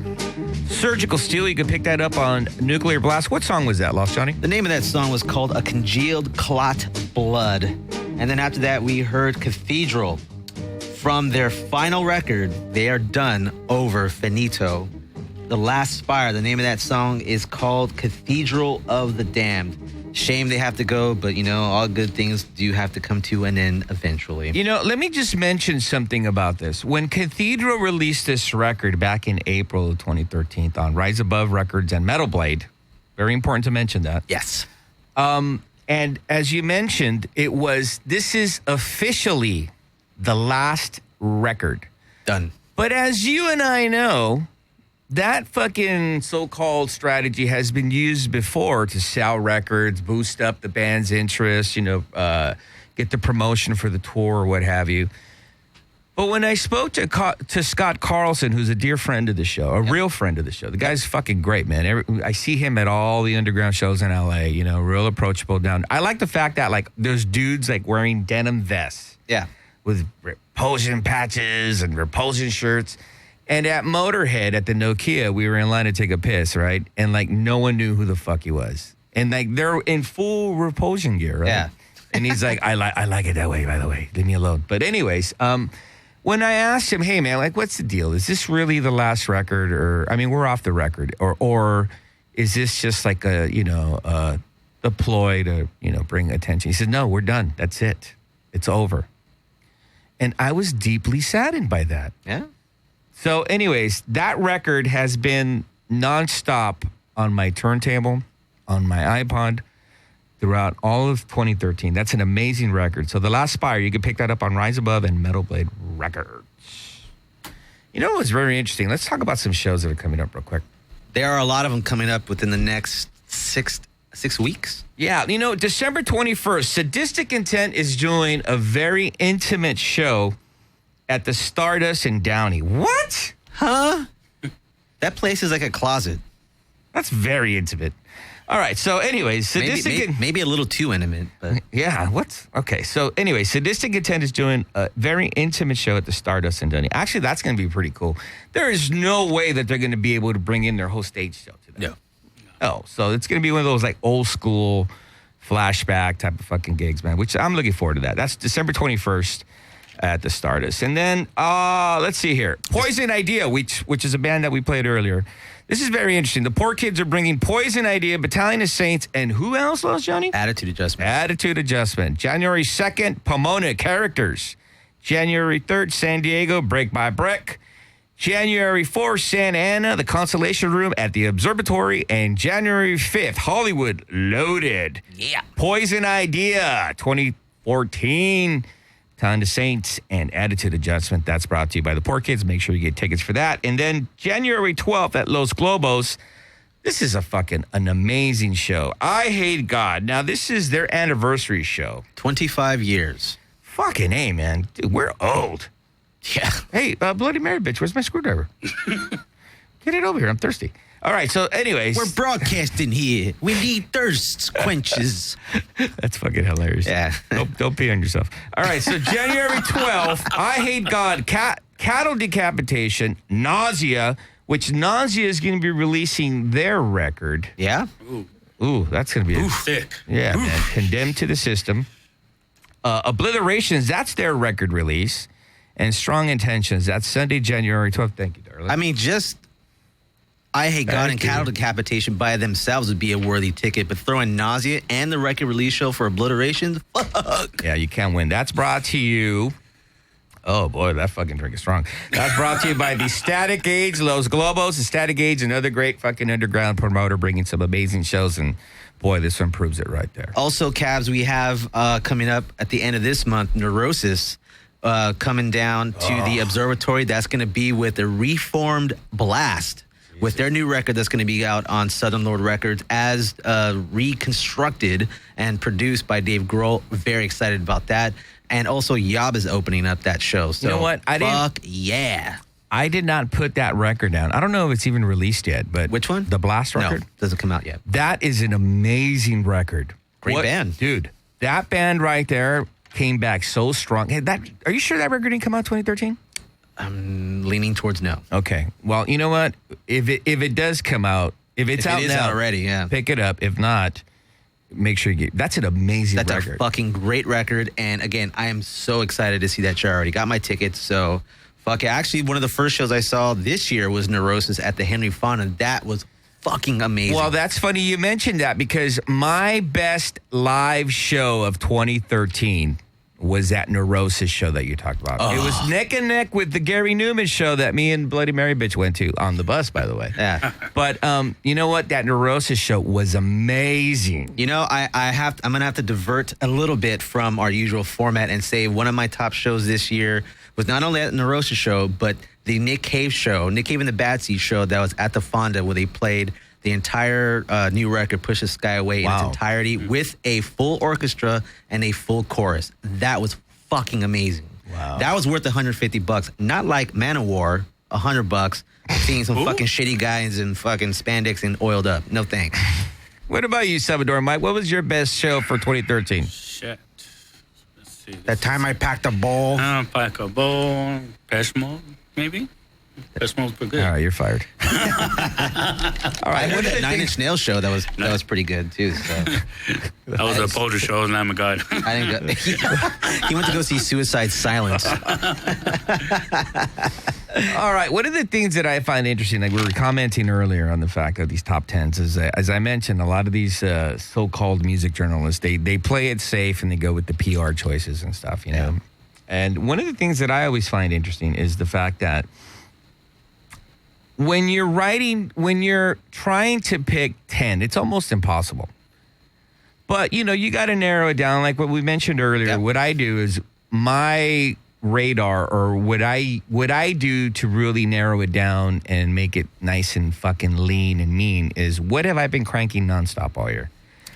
Surgical Steel. You can pick that up on Nuclear Blast. What song was that, Lost Johnny? The name of that song was called A Congealed Clot Blood. And then after that, we heard Cathedral. From their final record, They Are Done Over Finito. The Last Spire, the name of that song is called Cathedral of the Damned. Shame they have to go, but, you know, all good things do have to come to an end eventually. You know, let me just mention something about this. When Cathedral released this record back in April of 2013 on Rise Above Records and Metal Blade, very important to mention that. Yes. And as you mentioned, this is officially the last record. Done. But as you and I know, that fucking so-called strategy has been used before to sell records, boost up the band's interest, get the promotion for the tour or what have you. But when I spoke to Scott Carlson, who's a dear friend of the show, a real friend of the show, the guy's fucking great, man. I see him at all the underground shows in LA, you know, real approachable down. I like the fact that, like, there's dudes, like, wearing denim vests. Yeah. With repulsion patches and repulsion shirts. And at Motorhead, at the Nokia, we were in line to take a piss, right? And, like, no one knew who the fuck he was. And, like, they're in full repulsion gear, right? Yeah. And he's like, I like it that way, by the way. Leave me alone. But anyways, when I asked him, hey, man, like, what's the deal? Is this really the last record? Or, I mean, we're off the record. Or is this just like a ploy to, you know, bring attention? He said, no, we're done. That's it. It's over. And I was deeply saddened by that. Yeah. So anyways, that record has been nonstop on my turntable, on my iPod, throughout all of 2013. That's an amazing record. So The Last Spire, you can pick that up on Rise Above and Metal Blade Records. You know what's very interesting? Let's talk about some shows that are coming up real quick. There are a lot of them coming up within the next six weeks. Yeah, you know, December 21st, Sadistic Intent is doing a very intimate show at the Stardust in Downey. What? Huh? That place is like a closet. That's very intimate. All right, so anyways, maybe a little too intimate, but yeah, okay, so anyway, Sadistic Intent is doing a very intimate show at the Stardust in Downey. Actually, that's going to be pretty cool. There is no way that they're going to be able to bring in their whole stage show to that. No. Oh, so it's going to be one of those, like, old school flashback type of fucking gigs, man, which I'm looking forward to that. That's December 21st at the Stardust. And then, let's see here. Poison Idea, which is a band that we played earlier. This is very interesting. The Poor Kids are bringing Poison Idea, Battalion of Saints, and who else, Los Johnny? Attitude Adjustment. Attitude Adjustment. January 2nd, Pomona Characters. January 3rd, San Diego, Break by Brick. January 4th, Santa Ana, the Constellation Room at the Observatory. And January 5th, Hollywood, Loaded. Yeah. Poison Idea, 2014. Time to Saints and Attitude Adjustment. That's brought to you by the Poor Kids. Make sure you get tickets for that. And then January 12th at Los Globos. This is an amazing show. I Hate God. Now, this is their anniversary show. 25 years. Fucking A, man. Dude, we're old. Yeah. Hey, Bloody Mary, bitch, where's my screwdriver? Get it over here. I'm thirsty. All right, so anyways. We're broadcasting here. We need thirst quenches. That's fucking hilarious. Yeah. Don't pee on yourself. All right, so January 12th, I Hate God, Cattle Decapitation, Nausea, which Nausea is going to be releasing their record. Yeah? Ooh, that's going to be thick. Yeah, man. Condemned to the System. Obliterations, that's their record release. And Strong Intentions, that's Sunday, January 12th. Thank you, darling. I mean, just I Hate God and Cattle Decapitation by themselves would be a worthy ticket, but throwing Nausea and the record release show for Obliterations, fuck. Yeah, you can't win. That's brought to you. Oh, boy, that fucking drink is strong. That's brought to you by the Static Age, Los Globos, the Static Age, another great fucking underground promoter bringing some amazing shows. And, boy, this one proves it right there. Also, Cavs, we have coming up at the end of this month, Neurosis coming down to the Observatory. That's going to be with a reformed Blast. With their new record that's going to be out on Southern Lord Records as reconstructed and produced by Dave Grohl. Very excited about that. And also Yob is opening up that show. So, you know what? Yeah. I did not put that record down. I don't know if it's even released yet, but which one? The Blast record? No, doesn't come out yet. That is an amazing record. Great band. Dude, that band right there came back so strong. Hey, are you sure that record didn't come out 2013? I'm leaning towards no. Okay. Well, you know what? If it does come out, if it's out now, already, yeah, pick it up. If not, make sure you get. That's an amazing record. That's a fucking great record. And again, I am so excited to see that show. I already got my tickets, so fuck it. Actually, one of the first shows I saw this year was Neurosis at the Henry Fonda. That was fucking amazing. Well, that's funny you mentioned that because my best live show of 2013 was that Neurosis show that you talked about. It was neck and neck with the Gary Newman show that me and Bloody Mary bitch went to on the bus, by the way. Yeah. But you know what? That Neurosis show was amazing. You know, I'm gonna have to divert a little bit from our usual format and say one of my top shows this year was not only at the Neurosis show, but the Nick Cave show, Nick Cave and the Bad Seeds show that was at the Fonda, where they played the entire new record, Push the Sky Away, in its entirety with a full orchestra and a full chorus. That was fucking amazing. Wow. That was worth $150. Not like Manowar, $100, seeing some fucking shitty guys in fucking spandex and oiled up. No thanks. What about you, Salvador? Mike, what was your best show for 2013? Shit. Let's see. That time I packed a bowl. Pack a bowl. Pesh Mode, maybe? Pesh Mode's pretty good. All right, you're fired. All I right, heard that Nine Inch Nails show that was pretty good too. So That was a poetry show, and I'm a god. I didn't go. He went to go see Suicide Silence. All right. One of the things that I find interesting, like we were commenting earlier on the fact of these top tens, is as I mentioned, a lot of these so-called music journalists, they play it safe and they go with the PR choices and stuff, you know. And one of the things that I always find interesting is the fact that when you're trying to pick 10, it's almost impossible. But, you know, you got to narrow it down. Like what we mentioned earlier, what I do is my radar, or what I do to really narrow it down and make it nice and fucking lean and mean is what have I been cranking nonstop all year?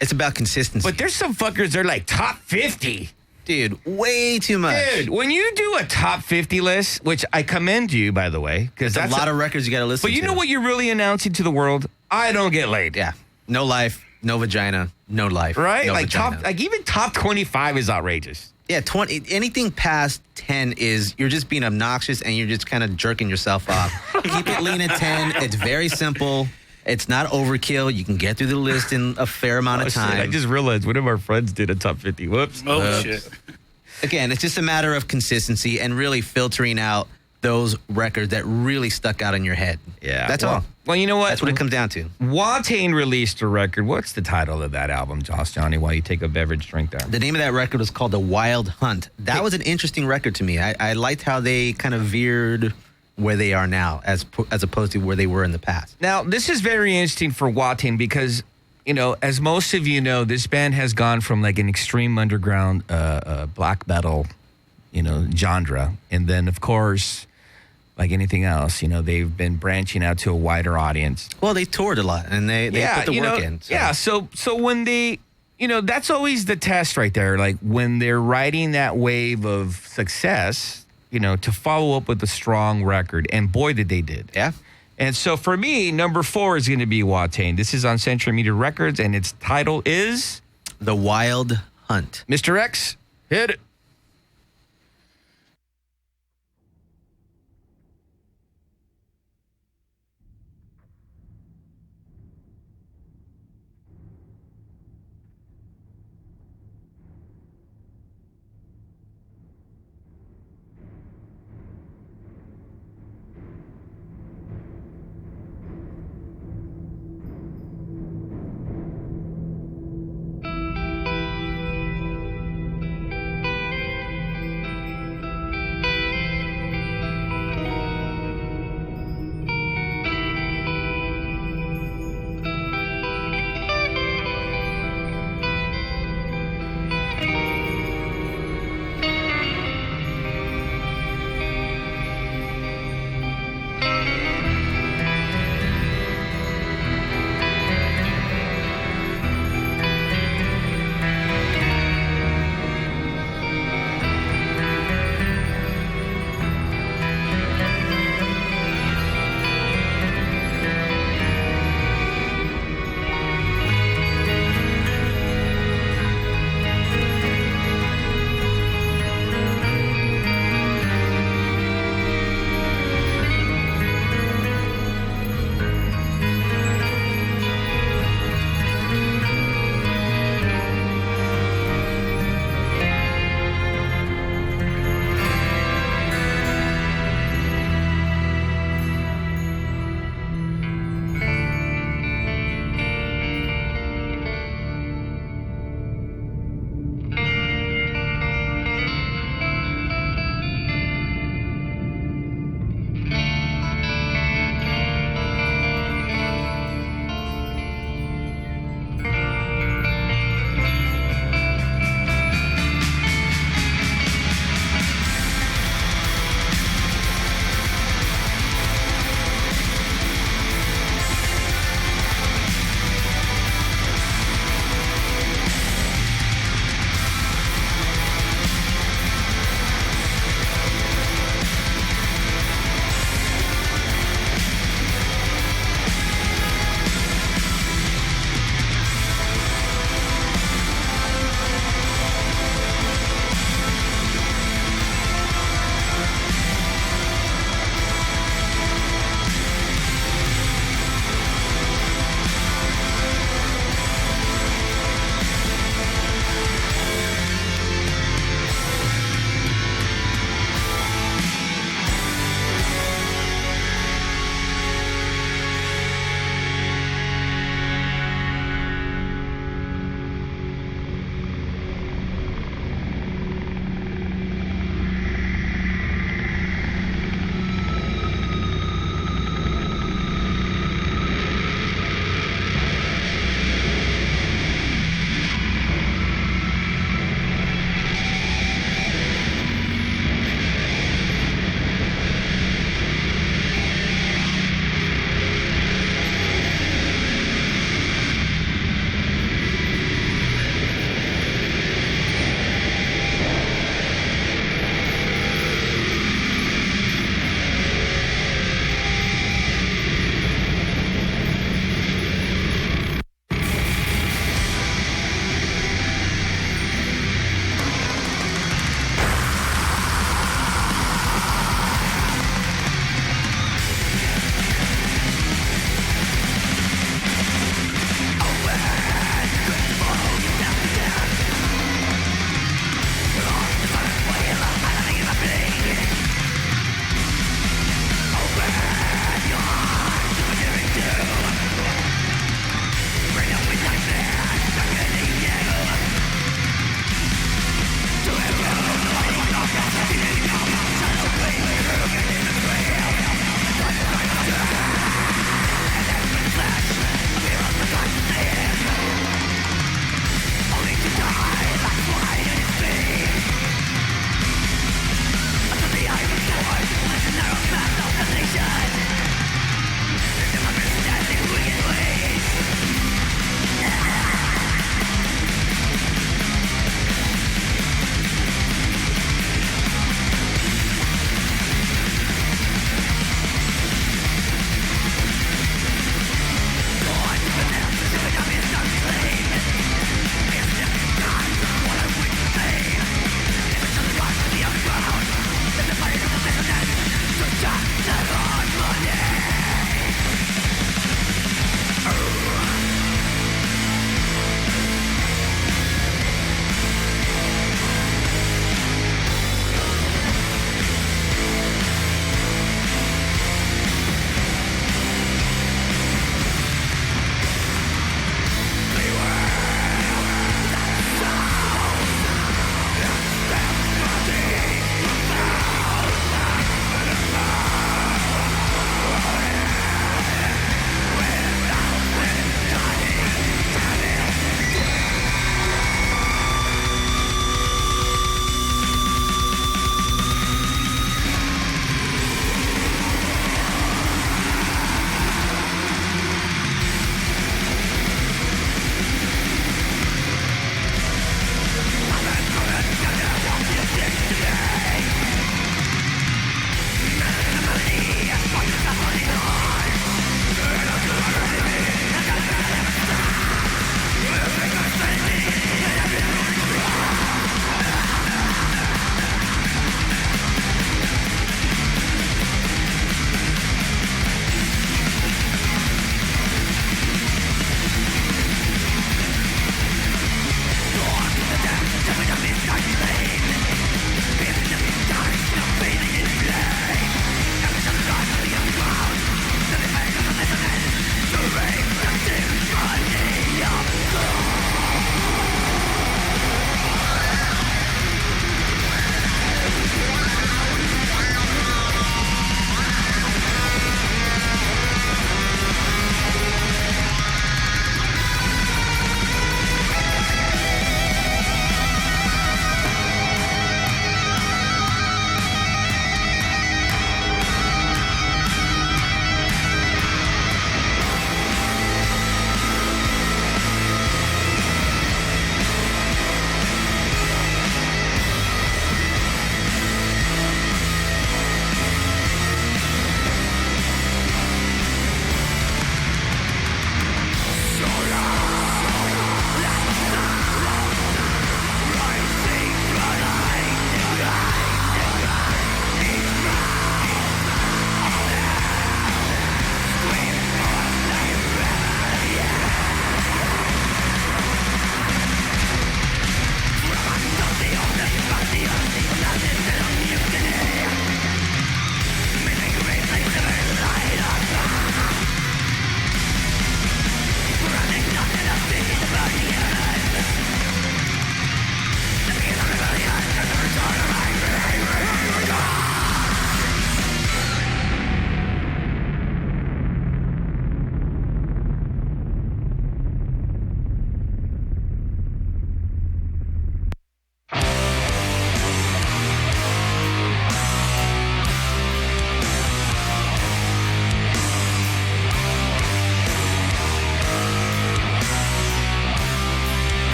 It's about consistency. But there's some fuckers, they're like top 50. Dude, way too much. Dude, when you do a top 50 list, which I commend you, by the way, because That's a lot of records you got to listen to. But you know what you're really announcing to the world? I don't get laid. Yeah. No life, no vagina, no life. Right? No Like vagina. even top 25 is outrageous. Yeah, 20. Anything past 10 is you're just being obnoxious and you're just kind of jerking yourself off. Keep it lean at 10. It's very simple. It's not overkill. You can get through the list in a fair amount of time. Shit, I just realized one of our friends did a top 50. Whoops. Oh, shit. Again, it's just a matter of consistency and really filtering out those records that really stuck out in your head. Yeah. That's all. Well, you know what? That's what it comes down to. Watain released a record. What's the title of that album, Johnny, while you take a beverage drink there? The name of that record was called The Wild Hunt. That was an interesting record to me. I liked how they kind of veered where they are now as opposed to where they were in the past. Now, this is very interesting for Watain because, you know, as most of you know, this band has gone from like an extreme underground black metal, you know, genre. And then, of course, like anything else, you know, they've been branching out to a wider audience. Well, they toured a lot and they put the work in. So. Yeah, so when they, you know, that's always the test right there. Like when they're riding that wave of success, you know, to follow up with a strong record. And boy, did they did. Yeah. And so for me, number 4 is going to be Watain. This is on Century Media Records, and its title is The Wild Hunt. Mr. X, hit it.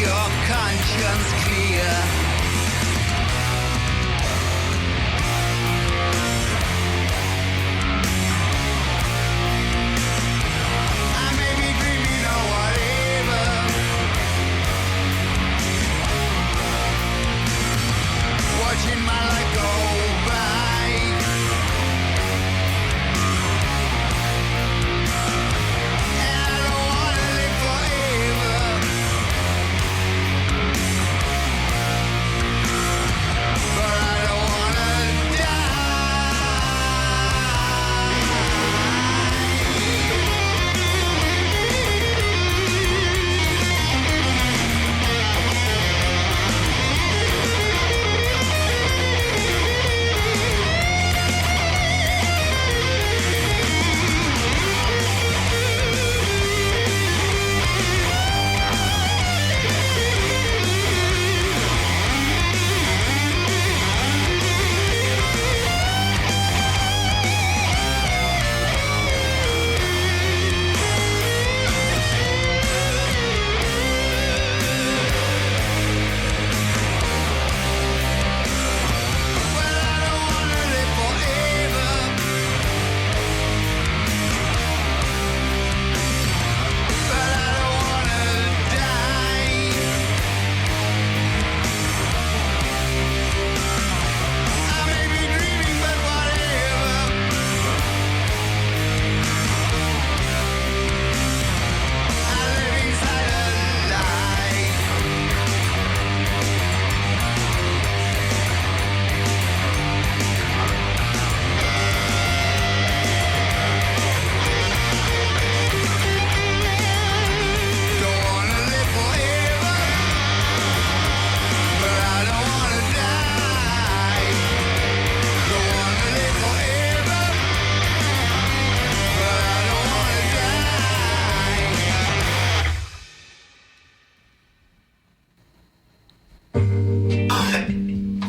your conscience clear. I may be dreaming or whatever. Watching my life go by. And I don't wanna live forever. But I don't wanna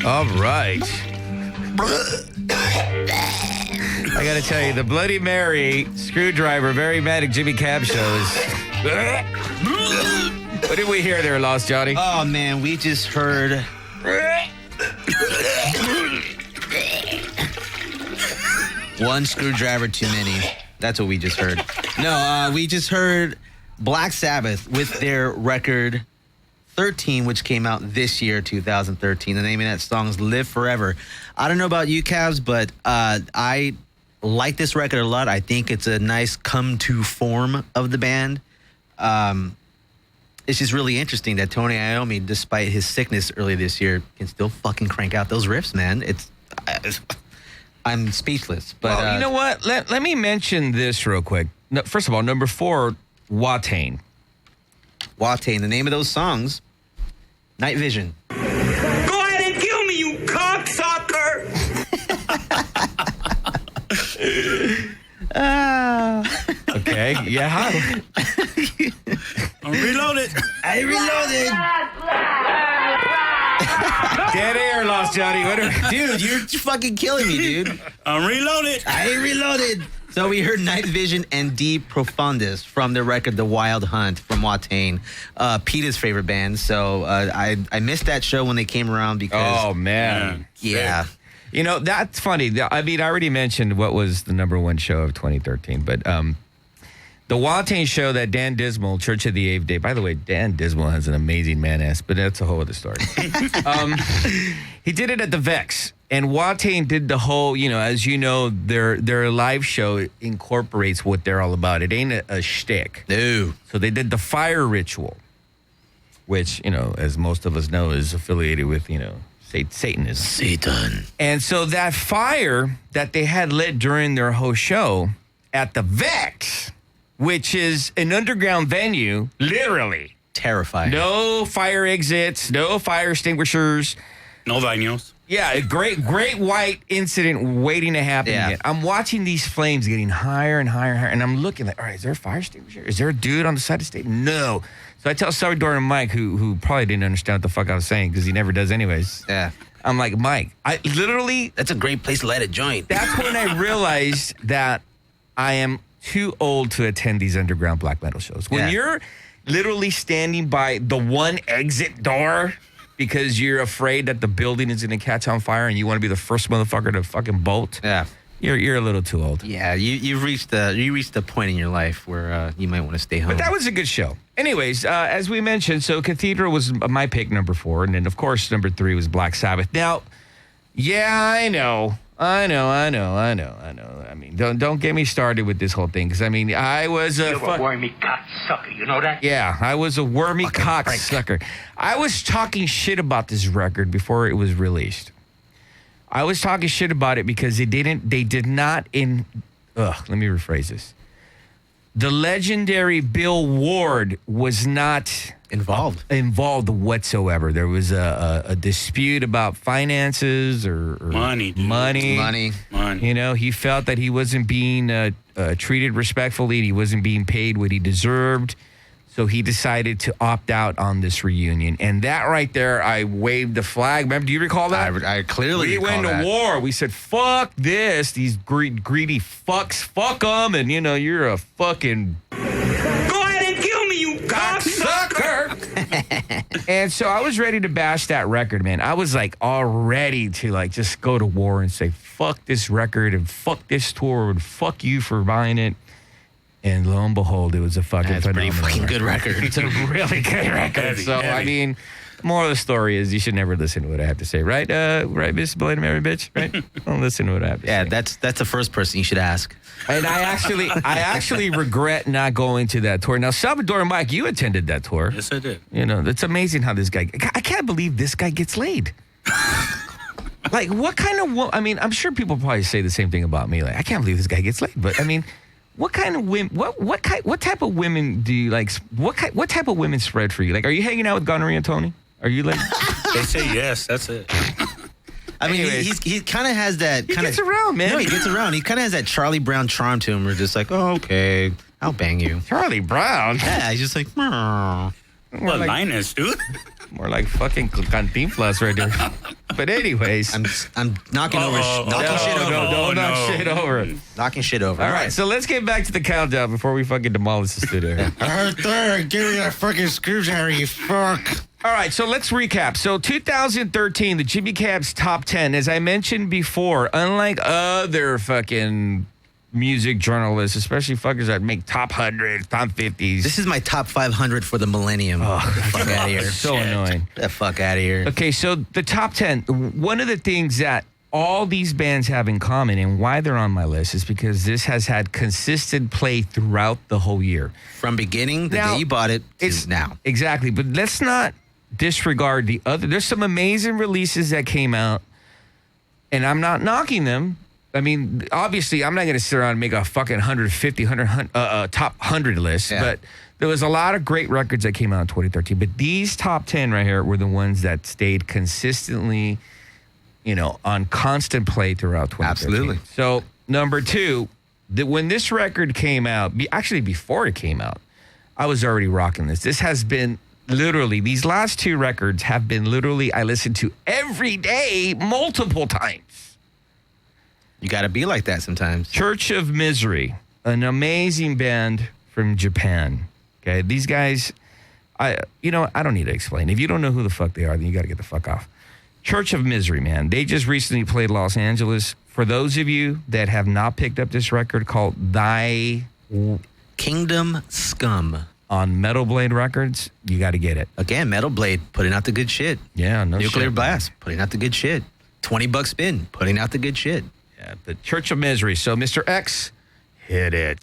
All right. I got to tell you, the Bloody Mary, Screwdriver, Very Manic Jimmy Cab shows. What did we hear there, Lost Johnny? Oh, man, we just heard... One screwdriver too many. That's what we just heard. No, we just heard Black Sabbath with their record 13, which came out this year, 2013. The name of that song is Live Forever. I don't know about you, Cavs, but I like this record a lot. I think it's a nice come to form of the band. It's just really interesting that Tony Iommi, despite his sickness earlier this year, can still fucking crank out those riffs, man. I'm speechless. But well, you know what? Let me mention this real quick. No, first of all, number 4, Watain. Watain, the name of those songs, Night Vision. Go ahead and kill me, you cocksucker! Okay, yeah. I'm reloaded. I reloaded. Dead air, Lost Johnny. Dude, you're fucking killing me, dude. I'm reloaded. I reloaded. So we heard Night Vision and De Profundis from the record The Wild Hunt from Watain, Peter's favorite band. So I missed that show when they came around because... Oh, man. Yeah. You know, that's funny. I mean, I already mentioned what was the number 1 show of 2013, but the Watain show that Dan Dismal, Church of the Eighth Day, by the way, Dan Dismal has an amazing man-ass, but that's a whole other story. He did it at the Vex, and Watain did the whole, you know, as you know, their live show incorporates what they're all about. It ain't a shtick. No. So they did the fire ritual, which, you know, as most of us know, is affiliated with, you know, Satanism. Satan. And so that fire that they had lit during their whole show at the Vex, which is an underground venue, literally. Terrifying. No fire exits, no fire extinguishers. No baños. Yeah, a great white incident waiting to happen again. I'm watching these flames getting higher and higher and higher, and I'm looking like, all right, is there a fire extinguisher? Is there a dude on the side of the stage? No. So I tell Salvador and Mike, who probably didn't understand what the fuck I was saying because he never does anyways. Yeah. I'm like, Mike, I literally... That's a great place to light a joint. That's when I realized that I am too old to attend these underground black metal shows. When you're literally standing by the one exit door because you're afraid that the building is going to catch on fire and you want to be the first motherfucker to fucking bolt. Yeah. You're a little too old. Yeah, you reached the point in your life where you might want to stay home. But that was a good show. Anyways, as we mentioned, so Cathedral was my pick, number 4. And then, of course, number 3 was Black Sabbath. Now, yeah, I know. I mean, don't get me started with this whole thing. Because, I mean, I was a... You're a wormy cocksucker, you know that? Yeah, I was a wormy cocksucker. I was talking shit about this record before it was released. I was talking shit about it because let me rephrase this. The legendary Bill Ward was not involved whatsoever. There was a dispute about finances or Money, dude. Money. You know, he felt that he wasn't being treated respectfully. He wasn't being paid what he deserved. So he decided to opt out on this reunion. And that right there, I waved the flag. Remember, do you recall that? I clearly recall We went to war. We said, fuck this. These greedy fucks. Fuck them. And, you know, you're a fucking... Go ahead and kill me, you cocksucker. And so I was ready to bash that record, man. I was, like, all ready to, like, just go to war and say, fuck this record and fuck this tour and fuck you for buying it. And lo and behold, it was a fucking phenomenal pretty fucking good record. It's a really good record. So, I mean, the moral of the story is you should never listen to what I have to say, right? Right, Miss Bloody Mary, bitch? Right? Don't listen to what I have to say. Yeah, that's the first person you should ask. And I actually regret not going to that tour. Now, Salvador Mike, you attended that tour. Yes, I did. You know, it's amazing how this guy... I can't believe this guy gets laid. Like, what kind of... I mean, I'm sure people probably say the same thing about me. Like, I can't believe this guy gets laid. But, I mean... What kind of women? What type of women do you like? What type of women spread for you? Like, are you hanging out with Gonorrhea and Tony? Are you like? They say yes. That's it. I mean, he kind of has that. He gets around, man. No, he gets around. He kind of has that Charlie Brown charm to him. We're just like, oh, okay, I'll bang you. Charlie Brown. Yeah, he's just like, What like, Linus, dude? More like fucking Cantinflas right there. But anyways, I'm knocking shit over. Knocking shit over. All right, so let's get back to the countdown before we fucking demolish the studio. Give me that fucking screwdriver, you fuck. All right, so let's recap. So 2013, the Jimmy Cab's Top 10. As I mentioned before, unlike other fucking music journalists, especially fuckers that make top 100s, top 50s. This is my top 500 for the millennium. Oh, get the fuck out of here. So annoying. Get the fuck out of here. Okay, so the top 10, one of the things that all these bands have in common and why they're on my list is because this has had consistent play throughout the whole year. From beginning, the day you bought it, to now. Exactly, but let's not disregard the other. There's some amazing releases that came out, and I'm not knocking them. I mean, obviously, I'm not going to sit around and make a fucking 150, top 100 list, but there was a lot of great records that came out in 2013. But these top 10 right here were the ones that stayed consistently, you know, on constant play throughout 2013. Absolutely. So, number 2, when this record came out, actually before it came out, I was already rocking this. This has been literally, these last 2 records have been literally, I listen to every day, multiple times. You got to be like that sometimes. Church of Misery, an amazing band from Japan. Okay, these guys, I don't need to explain. If you don't know who the fuck they are, then you got to get the fuck off. Church of Misery, man. They just recently played Los Angeles. For those of you that have not picked up this record called Thy Kingdom Scum on Metal Blade Records, you got to get it. Again, Metal Blade putting out the good shit. Yeah, no Nuclear shit, Blast putting out the good shit. $20 spin putting out the good shit. Yeah, the Church of Misery. So, Mr. X, hit it.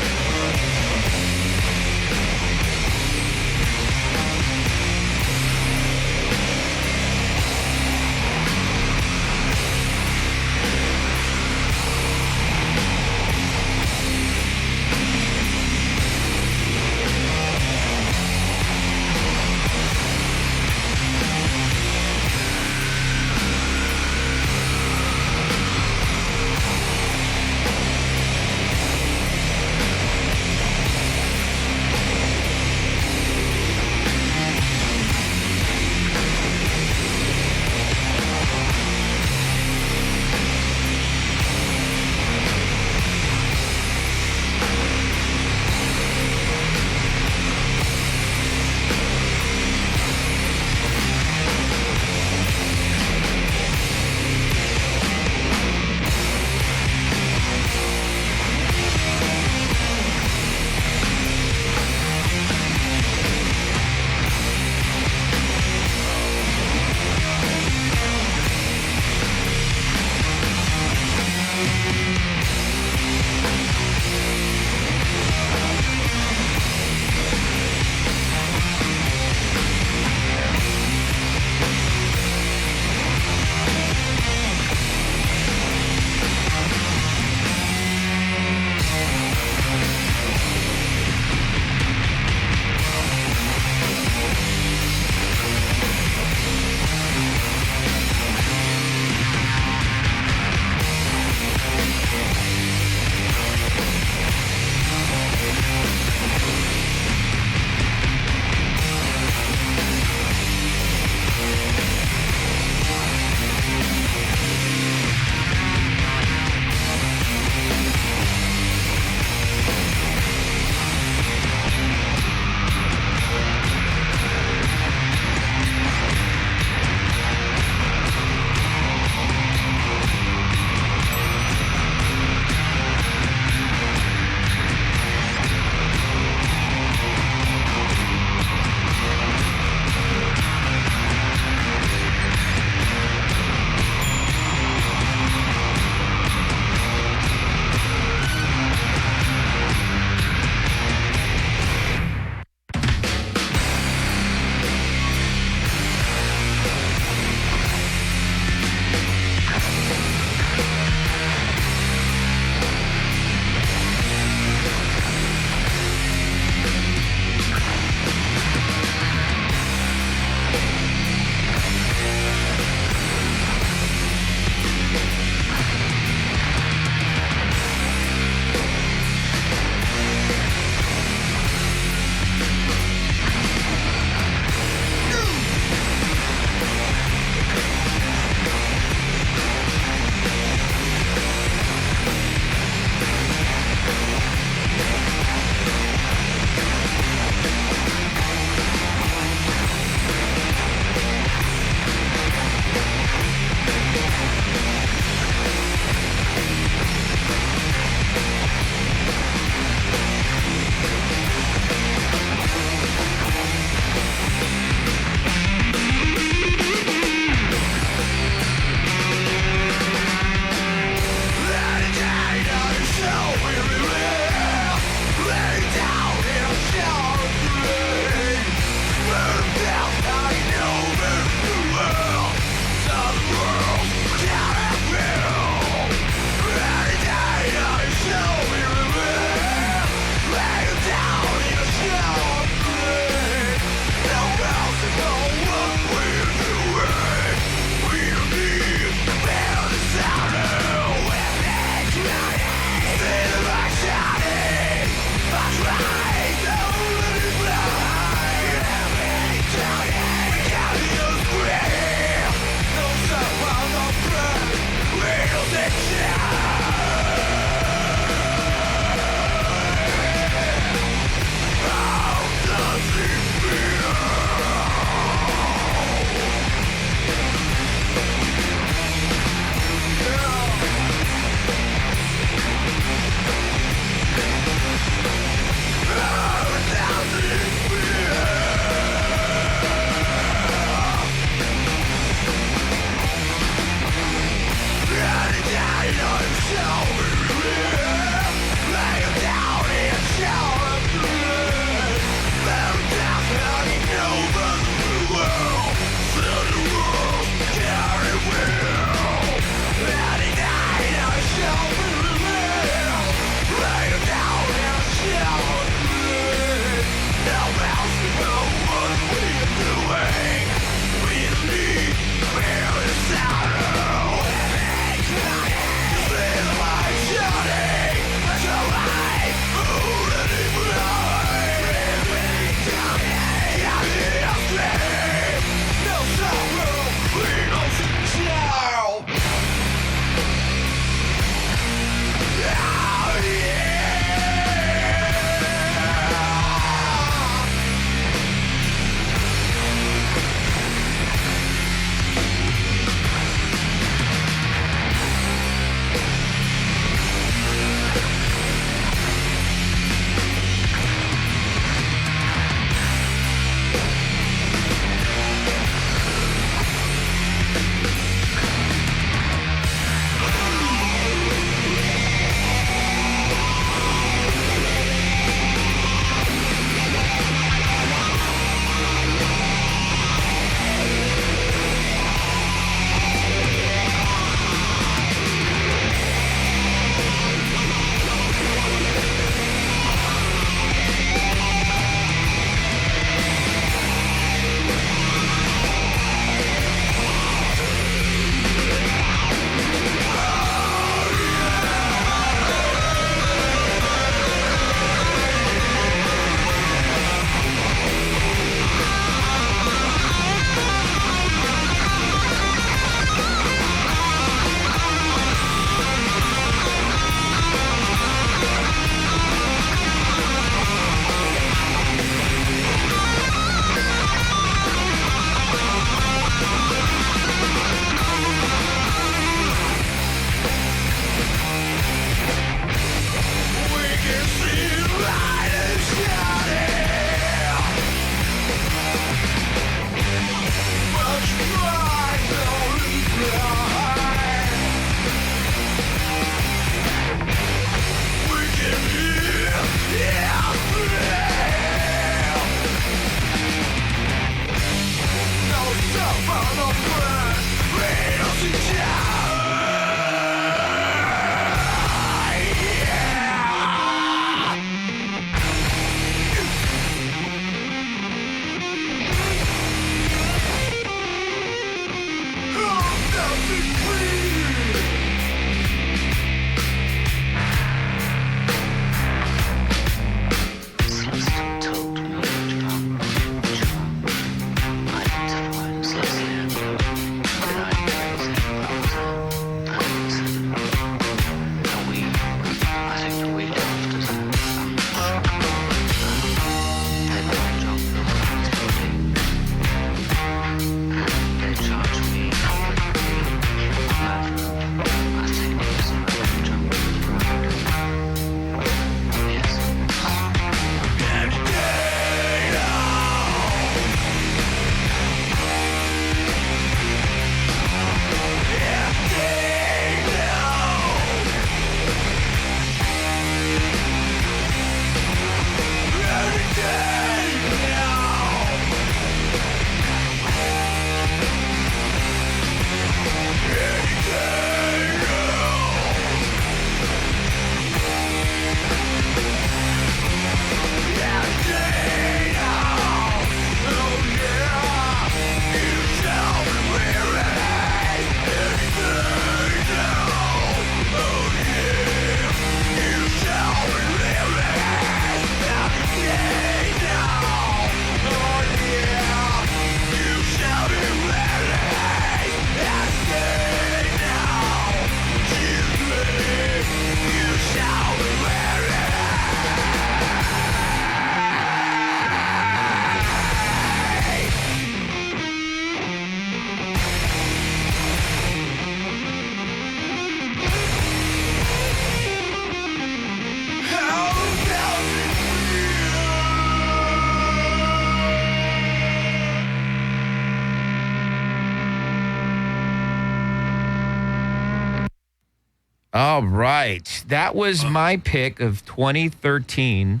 All right. That was my pick of 2013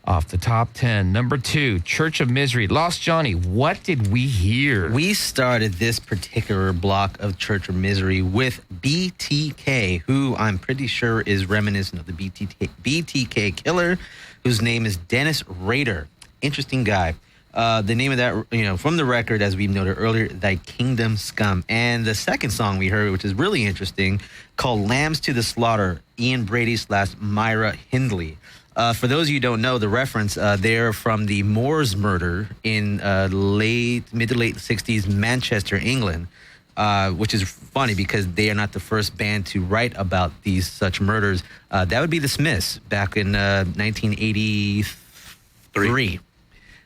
off the top 10. Number 2, Church of Misery. Lost Johnny, what did we hear? We started this particular block of Church of Misery with BTK, who I'm pretty sure is reminiscent of the BTK killer, whose name is Dennis Rader. Interesting guy. The name of that, from the record, as we noted earlier, Thy Kingdom Scum. And the second song we heard, which is really interesting, called Lambs to the Slaughter, Ian Brady / Myra Hindley. For those of you who don't know the reference, they're from the Moors murder in mid to late 60s Manchester, England, which is funny because they are not the first band to write about these such murders. That would be the Smiths back in 1983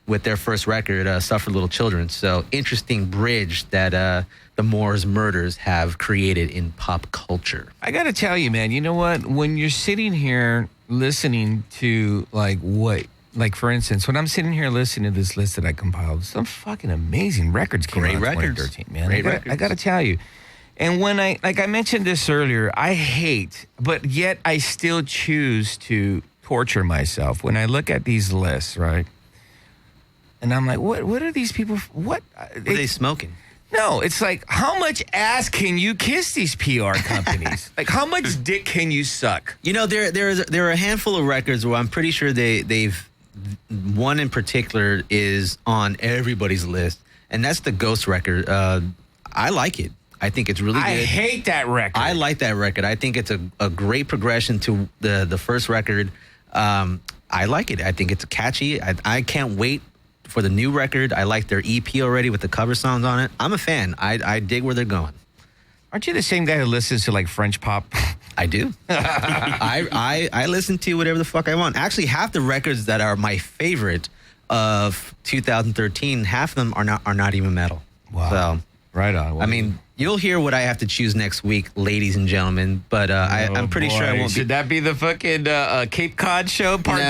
with their first record, Suffer Little Children. So interesting bridge that the Moors murders have created in pop culture. I got to tell you, man, you know what? When you're sitting here listening to for instance, when I'm sitting here listening to this list that I compiled, some fucking amazing records came out in 2013, man. I got to tell you. And when I mentioned this earlier, I hate, but yet I still choose to torture myself when I look at these lists, right? And I'm like, what are these people? What are they smoking? No, it's like, how much ass can you kiss these PR companies? Like, how much dick can you suck? There are a handful of records where I'm pretty sure they've one in particular is on everybody's list, and that's the Ghost record. I like it. I think it's really good. I hate that record. I like that record. I think it's a great progression to the first record. I like it. I think it's catchy. I can't wait for the new record. I like their EP already with the cover songs on it. I'm a fan. I dig where they're going. Aren't you the same guy who listens to like French pop? I do. I listen to whatever the fuck I want. Actually, half the records that are my favorite of 2013, half of them are not even metal. Wow. So, right on. I mean, you'll hear what I have to choose next week, ladies and gentlemen. But I'm pretty sure I won't. Should that be the fucking Cape Cod show part 2?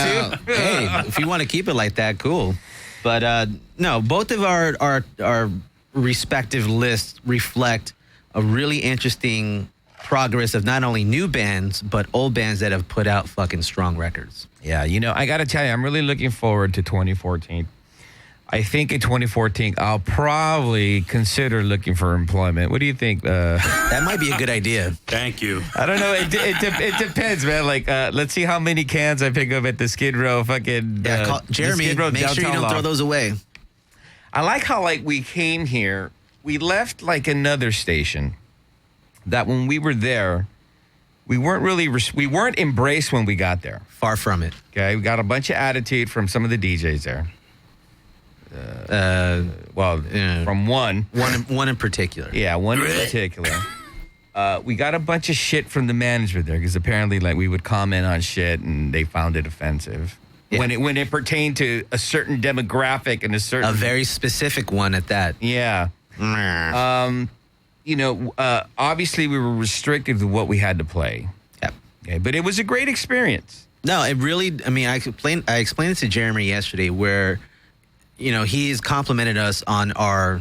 Hey, if you want to keep it like that, cool. But no, both of our respective lists reflect a really interesting progress of not only new bands, but old bands that have put out fucking strong records. Yeah, I got to tell you, I'm really looking forward to 2014. I think in 2014, I'll probably consider looking for employment. What do you think? That might be a good idea. Thank you. I don't know. It depends, man. Like, let's see how many cans I pick up at the Skid Row fucking... Jeremy, make sure you don't throw those away. I like how, we came here, we left, another station that when we were there, we weren't embraced when we got there. Far from it. Okay, we got a bunch of attitude from some of the DJs there. From one in particular. Yeah, one in particular. We got a bunch of shit from the management there because apparently, we would comment on shit and they found it offensive when it pertained to a certain demographic and a very specific one at that. Yeah. Obviously we were restricted to what we had to play. Yep. Okay, but it was a great experience. No, it really. I mean, I explained it to Jeremy yesterday where. He's complimented us on our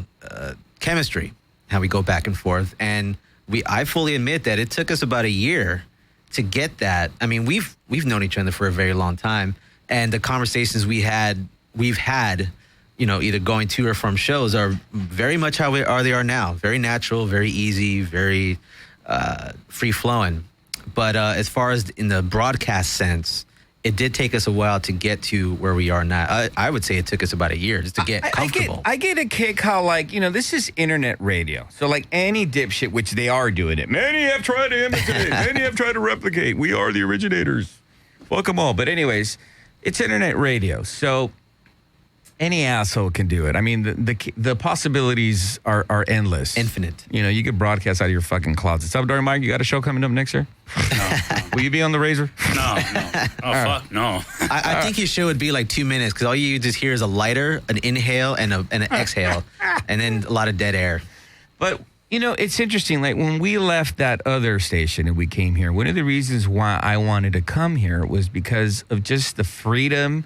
chemistry, how we go back and forth. And I fully admit that it took us about a year to get that. I mean, we've known each other for a very long time. And the conversations we've had, either going to or from shows are very much how they are now. Very natural, very easy, very free-flowing. But as far as in the broadcast sense, it did take us a while to get to where we are now. I would say it took us about a year just to get comfortable. I get a kick how, this is internet radio. So, any dipshit, which they are doing it. Many have tried to imitate. Many have tried to replicate. We are the originators. Fuck them all. But anyways, it's internet radio. So, any asshole can do it. I mean, the possibilities are endless. Infinite. You could broadcast out of your fucking closet. Salvador Mike, you got a show coming up next year? No. Will you be on the Razor? No. Oh, fuck, no. I think your show would be 2 minutes because all you just hear is a lighter, an inhale, and an exhale, and then a lot of dead air. But, it's interesting. When we left that other station and we came here, one of the reasons why I wanted to come here was because of just the freedom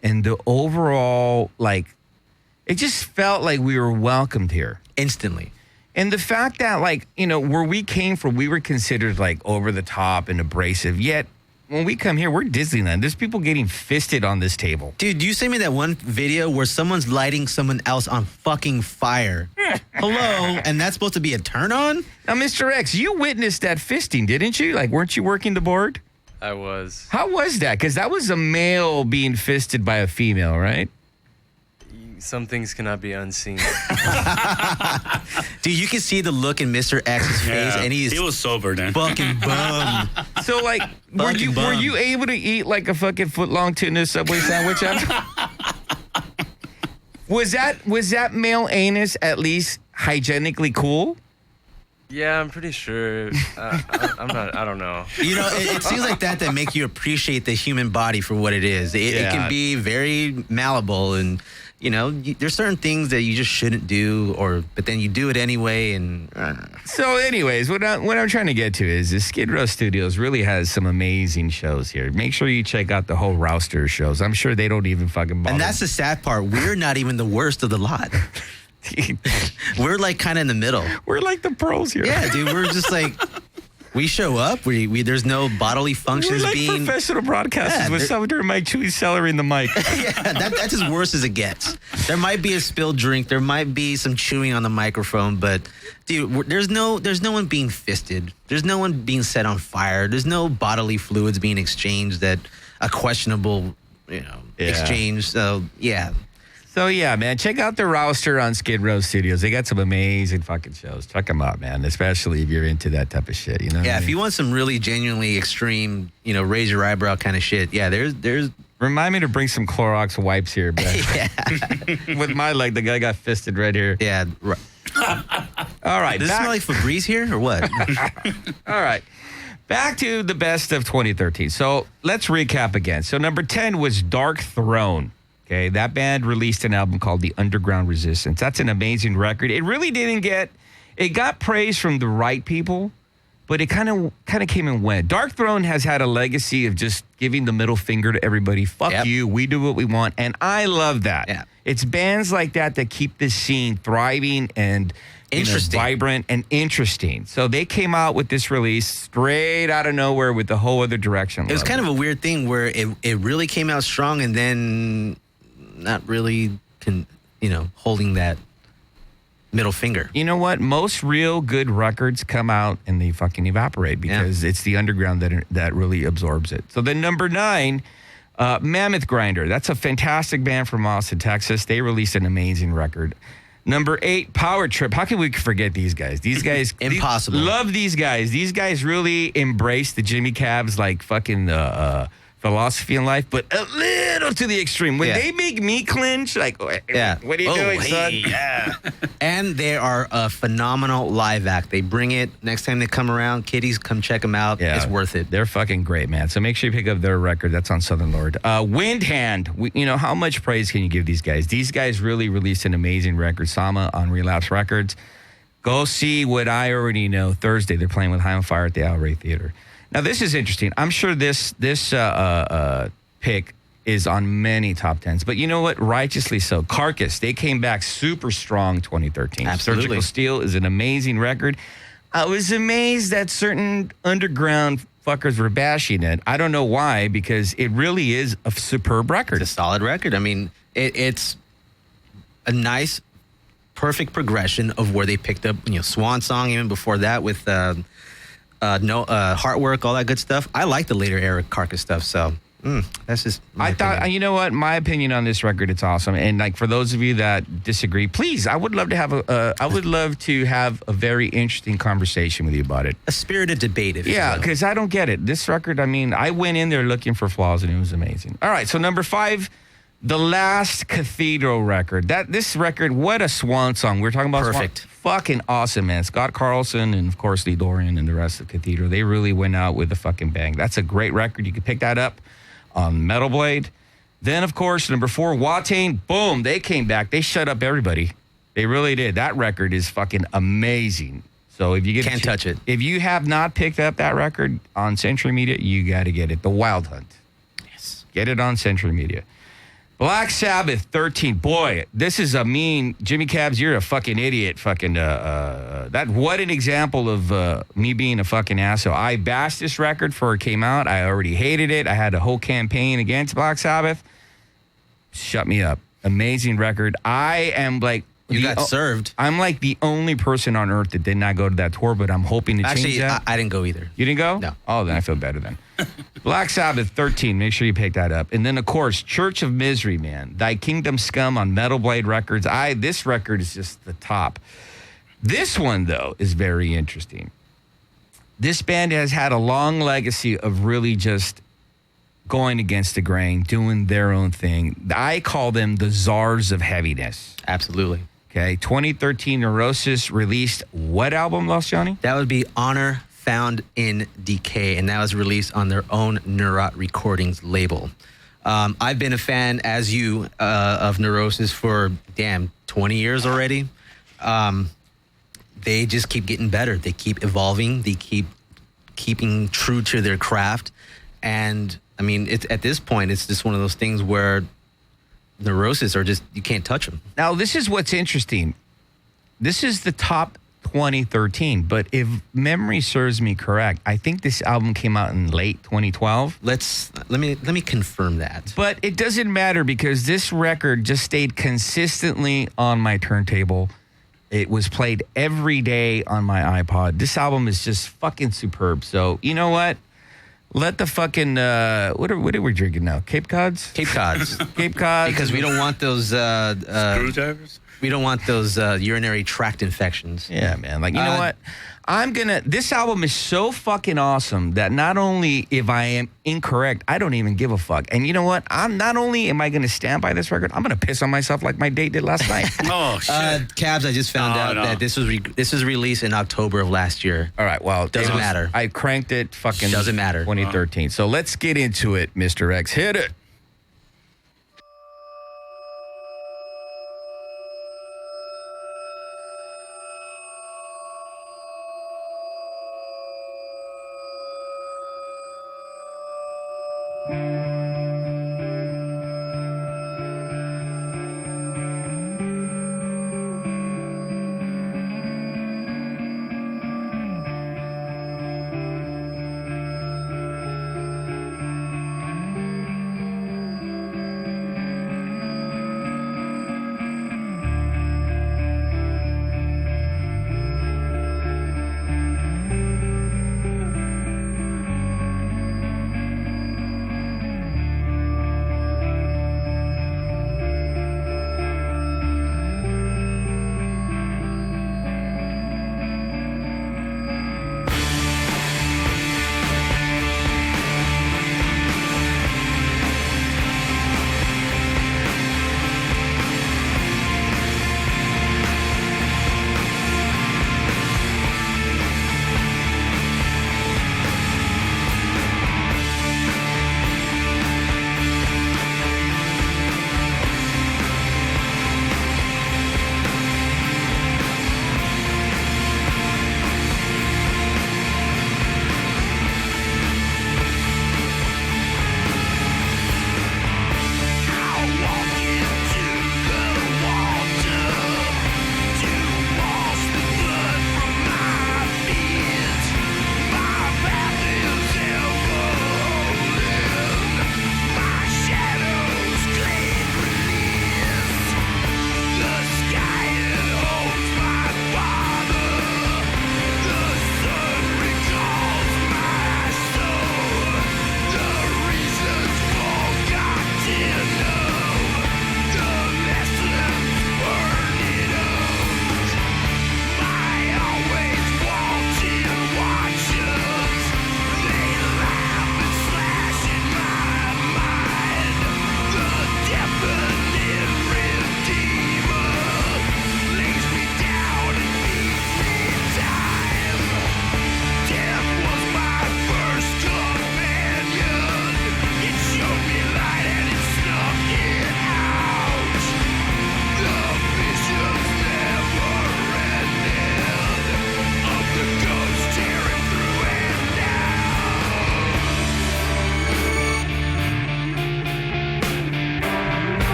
and the overall, it just felt like we were welcomed here. Instantly. And the fact that, like, where we came from, we were considered, like, over the top and abrasive. Yet, when we come here, we're Disneyland. There's people getting fisted on this table. Dude, you sent me that one video where someone's lighting someone else on fucking fire. Hello? And that's supposed to be a turn on? Now, Mr. X, you witnessed that fisting, didn't you? Like, weren't you working the board? I was. How was that? Because that was a male being fisted by a female, right? Some things cannot be unseen. Dude, you can see the look in Mr. X's face, and he was sober then. Fucking bummed. So, like, were you able to eat like a fucking foot-long tuna Subway sandwich after? Was that male anus at least hygienically cool? Yeah, I'm pretty sure. I don't know. It seems like that make you appreciate the human body for what it is. It can be very malleable, and there's certain things that you just shouldn't do, but then you do it anyway. And so, anyways, what I'm trying to get to is the Skid Row Studios really has some amazing shows here. Make sure you check out the whole roster of shows. I'm sure they don't even fucking bother. And that's the sad part. We're not even the worst of the lot. We're like kind of in the middle. We're like the pros here. Yeah, dude. We're just like, we show up. We there's no bodily functions we're like being professional broadcasters with Salvador Mike chewing celery in the mic. Yeah, that's as worse as it gets. There might be a spilled drink. There might be some chewing on the microphone, but dude, there's no one being fisted. There's no one being set on fire. There's no bodily fluids being exchanged at a questionable, exchange. So yeah. So, yeah, man, check out the roster on Skid Row Studios. They got some amazing fucking shows. Check them out, man, especially if you're into that type of shit, Yeah, if you want some really genuinely extreme, raise your eyebrow kind of shit, yeah, there's... Remind me to bring some Clorox wipes here, but with my leg, the guy got fisted right here. Yeah. Right. All right. Does it smell like Febreze here or what? All right. Back to the best of 2013. So, let's recap again. So, number 10 was Dark Throne. Okay, that band released an album called The Underground Resistance. That's an amazing record. It really it got praise from the right people, but it kind of came and went. Dark Throne has had a legacy of just giving the middle finger to everybody. Fuck you, we do what we want, and I love that. Yeah. It's bands like that keep this scene thriving and interesting, vibrant and interesting. So they came out with this release straight out of nowhere with the whole other direction. It was kind of a weird thing where it really came out strong and then not really, holding that middle finger. You know what? Most real good records come out and they fucking evaporate because it's the underground that really absorbs it. So then number 9, Mammoth Grinder. That's a fantastic band from Austin, Texas. They released an amazing record. Number 8, Power Trip. How can we forget these guys? These guys... Impossible. Love these guys. These guys really embrace the Jimmy Cabs, like, fucking... philosophy in life, but a little to the extreme. When they make me clinch, like, what are you doing, son? Yeah. And they are a phenomenal live act. They bring it. Next time they come around, kiddies, come check them out. Yeah. It's worth it. They're fucking great, man. So make sure you pick up their record. That's on Southern Lord. Windhand. How much praise can you give these guys? These guys really released an amazing record. Sama on Relapse Records. Go see what I already know. Thursday, they're playing with High on Fire at the Ouray Theater. Now, this is interesting. I'm sure this pick is on many top 10s, but you know what? Righteously so. Carcass, they came back super strong 2013. Absolutely. Surgical Steel is an amazing record. I was amazed that certain underground fuckers were bashing it. I don't know why, because it really is a superb record. It's a solid record. I mean, it's a nice, perfect progression of where they picked up, Swan Song, even before that with... Heartwork, all that good stuff. I like the later era Carcass stuff, so that's just my opinion. You know what? My opinion on this record, it's awesome. And like for those of you that disagree, please, I would love to have a very interesting conversation with you about it. A spirited debate, if you will. Yeah, because I don't get it. This record, I mean, I went in there looking for flaws and it was amazing. All right, so number 5, The Last Cathedral record. This record, what a swan song. We're talking about perfect. Fucking awesome, man. Scott Carlson and, of course, Lee Dorian and the rest of Cathedral. They really went out with a fucking bang. That's a great record. You can pick that up on Metal Blade. Then, of course, number 4, Watain. Boom. They came back. They shut up everybody. They really did. That record is fucking amazing. So if you can't touch it. If you have not picked up that record on Century Media, you got to get it. The Wild Hunt. Yes. Get it on Century Media. Black Sabbath 13. Boy, this is a mean Jimmy Cabs. You're a fucking idiot. Fucking that. What an example of me being a fucking asshole. I bashed this record before it came out. I already hated it. I had a whole campaign against Black Sabbath. Shut me up. Amazing record. I am like. You got served. I'm like the only person on earth that did not go to that tour, but I'm hoping to change that. I didn't go either. You didn't go? No. Oh, then I feel better then. Black Sabbath 13. Make sure you pick that up. And then, of course, Church of Misery, man. Thy Kingdom Scum on Metal Blade Records. This record is just the top. This one, though, is very interesting. This band has had a long legacy of really just going against the grain, doing their own thing. I call them the czars of heaviness. Absolutely. Okay, 2013 Neurosis released what album, Los Johnny? That would be Honor Found in Decay, and that was released on their own Neurot Recordings label. I've been a fan, as you, of Neurosis for, 20 years already. They just keep getting better. They keep evolving. They keep keeping true to their craft. And, I mean, at this point, it's just one of those things where Neurosis are just, you can't touch them. Now, this is what's interesting. This is the top 2013, but if memory serves me correct, I think this album came out in late 2012. Let me confirm that. But it doesn't matter because this record just stayed consistently on my turntable. It was played every day on my iPod. This album is just fucking superb. So, you know what? Let the fucking, what are we drinking now? Cape Cods? Cape Cods. Cape Cods. Because we don't want those... Screwdrivers? We don't want those urinary tract infections. Yeah, man. Like, you know what? This album is so fucking awesome that not only if I am incorrect, I don't even give a fuck. And you know what? Not only am I going to stand by this record, I'm going to piss on myself like my date did last night. Oh, shit. Cabs, I just found out that this was released in October of last year. All right, well. Doesn't matter. I cranked it fucking. Doesn't matter. 2013. So let's get into it, Mr. X. Hit it.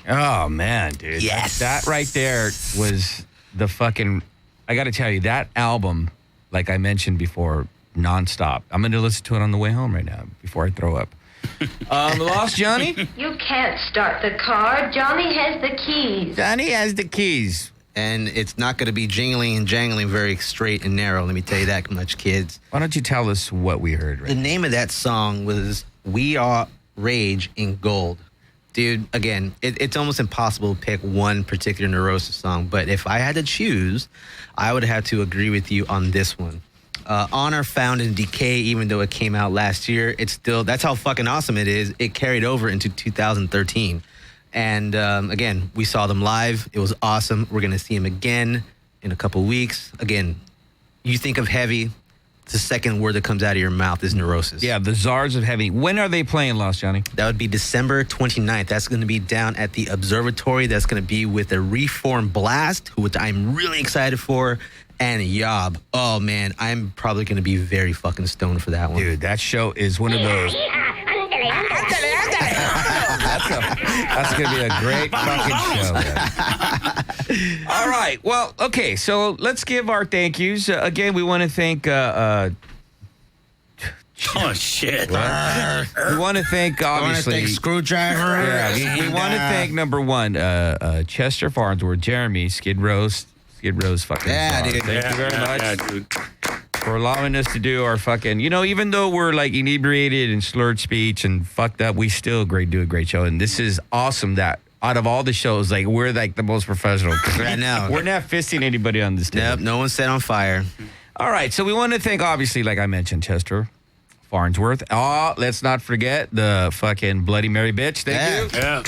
Oh, man, dude. Yes. That right there was the fucking... I got to tell you, that album, like I mentioned before, nonstop. I'm going to listen to it on the way home right now before I throw up. Lost Johnny? You can't start the car. Johnny has the keys. Johnny has the keys. And it's not going to be jingling and jangling very straight and narrow. Let me tell you that much, kids. Why don't you tell us what we heard right The name of that song was We Are Rage in Gold. Dude, again, it's almost impossible to pick one particular Neurosis song, but if I had to choose, I would have to agree with you on this one. Honor Found in Decay, even though it came out last year, it's still, that's how fucking awesome it is. It carried over into 2013. And again, we saw them live. It was awesome. We're going to see them again in a couple weeks. Again, you think of heavy, the second word that comes out of your mouth is Neurosis. Yeah, the Czars of Heavy. When are they playing, Lost Johnny? That would be December 29th. That's going to be down at the Observatory. That's going to be with a Reform Blast, which I'm really excited for, and Yob. Oh, man, I'm probably going to be very fucking stoned for that one. Dude, that show is one of those... That's going to be a great fucking show, man. All right. Well, okay. So let's give our thank yous. Again, we want to thank... oh, shit. We want to thank, obviously... Screwdriver. Yeah, we want to thank, number one, Chester Farnsworth, Jeremy, Skid Row's fucking Yeah, song. dude. Thank you very much. Yeah, dude. For allowing us to do our fucking, even though we're like inebriated and slurred speech and fucked up, we still do a great show. And this is awesome that out of all the shows, like we're like the most professional. Right now. We're not fisting anybody on this table. Nope, no one's set on fire. All right, so we want to thank, obviously, like I mentioned, Chester Farnsworth. Oh, let's not forget the fucking Bloody Mary bitch. Thank you. Yeah.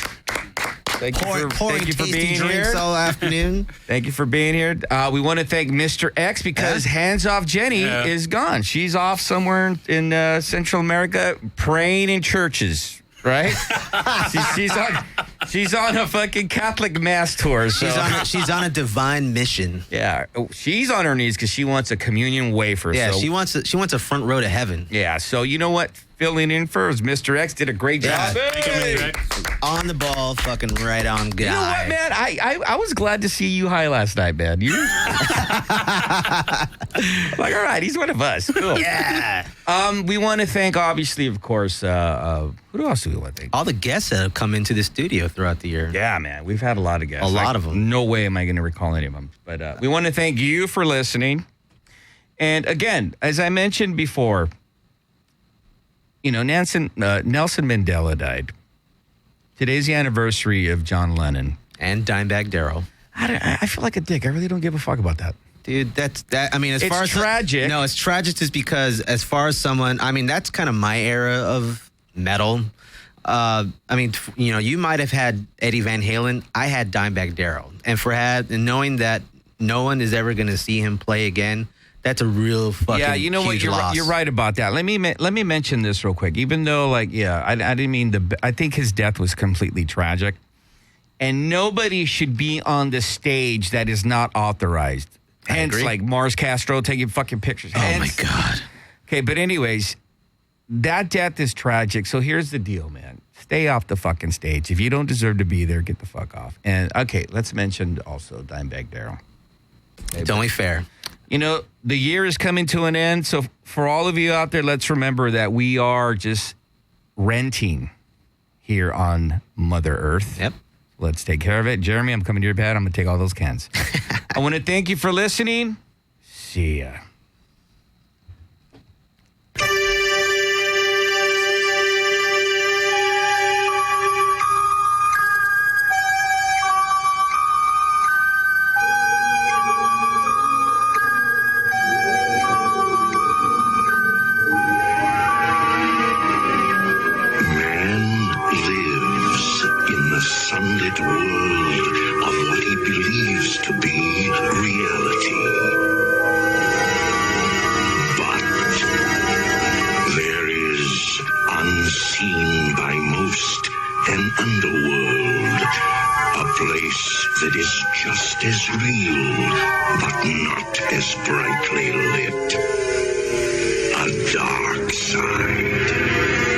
Thank you for tasty being drinks here. all afternoon. Thank you for being here. We want to thank Mr. X because Hands Off Jenny is gone. She's off somewhere in Central America praying in churches, right? she's on a fucking Catholic mass tour. So. She's on a divine mission. Yeah, she's on her knees because she wants a communion wafer. Yeah, so. she wants a front row to heaven. Yeah, so you know what? filling in for us. Mr. X did a great job. Hey! On the ball, fucking right on guy. You know what, man? I was glad to see you high last night, man. You like, all right, he's one of us. Cool. Yeah. We want to thank, obviously, of course, who else do we want to thank? All the guests that have come into the studio throughout the year. Yeah, man. We've had a lot of guests. A lot of them. No way am I going to recall any of them. But we want to thank you for listening. And again, as I mentioned before, you know, Nelson Mandela died. Today's the anniversary of John Lennon. And Dimebag Darrell. I feel like a dick. I really don't give a fuck about that. Dude, that. I mean, as It's far as tragic. No, it's tragic just because as far as someone, I mean, that's kind of my era of metal. I mean, you know, you might have had Eddie Van Halen. I had Dimebag Darrell, and knowing that no one is ever going to see him play again, that's a real fucking Yeah, you know what? huge You're loss. you're right about that. Let me mention this real quick. Even though, like, yeah, I didn't mean I think his death was completely tragic, and nobody should be on the stage that is not authorized. Hence, agree. like Mars Castro taking fucking pictures. Oh Hence, my God. Okay, but anyways, that death is tragic. So here's the deal, man. Stay off the fucking stage. If you don't deserve to be there, get the fuck off. And okay, let's mention also Dimebag Darrell. Okay, It's only fair. you know, the year is coming to an end. So for all of you out there, let's remember that we are just renting here on Mother Earth. Yep. Let's take care of it. Jeremy, I'm coming to your pad. I'm going to take all those cans. I want to thank you for listening. See ya. Sunlit world of what he believes to be reality. But there is, unseen by most, an underworld, a place that is just as real, but not as brightly lit. A dark side.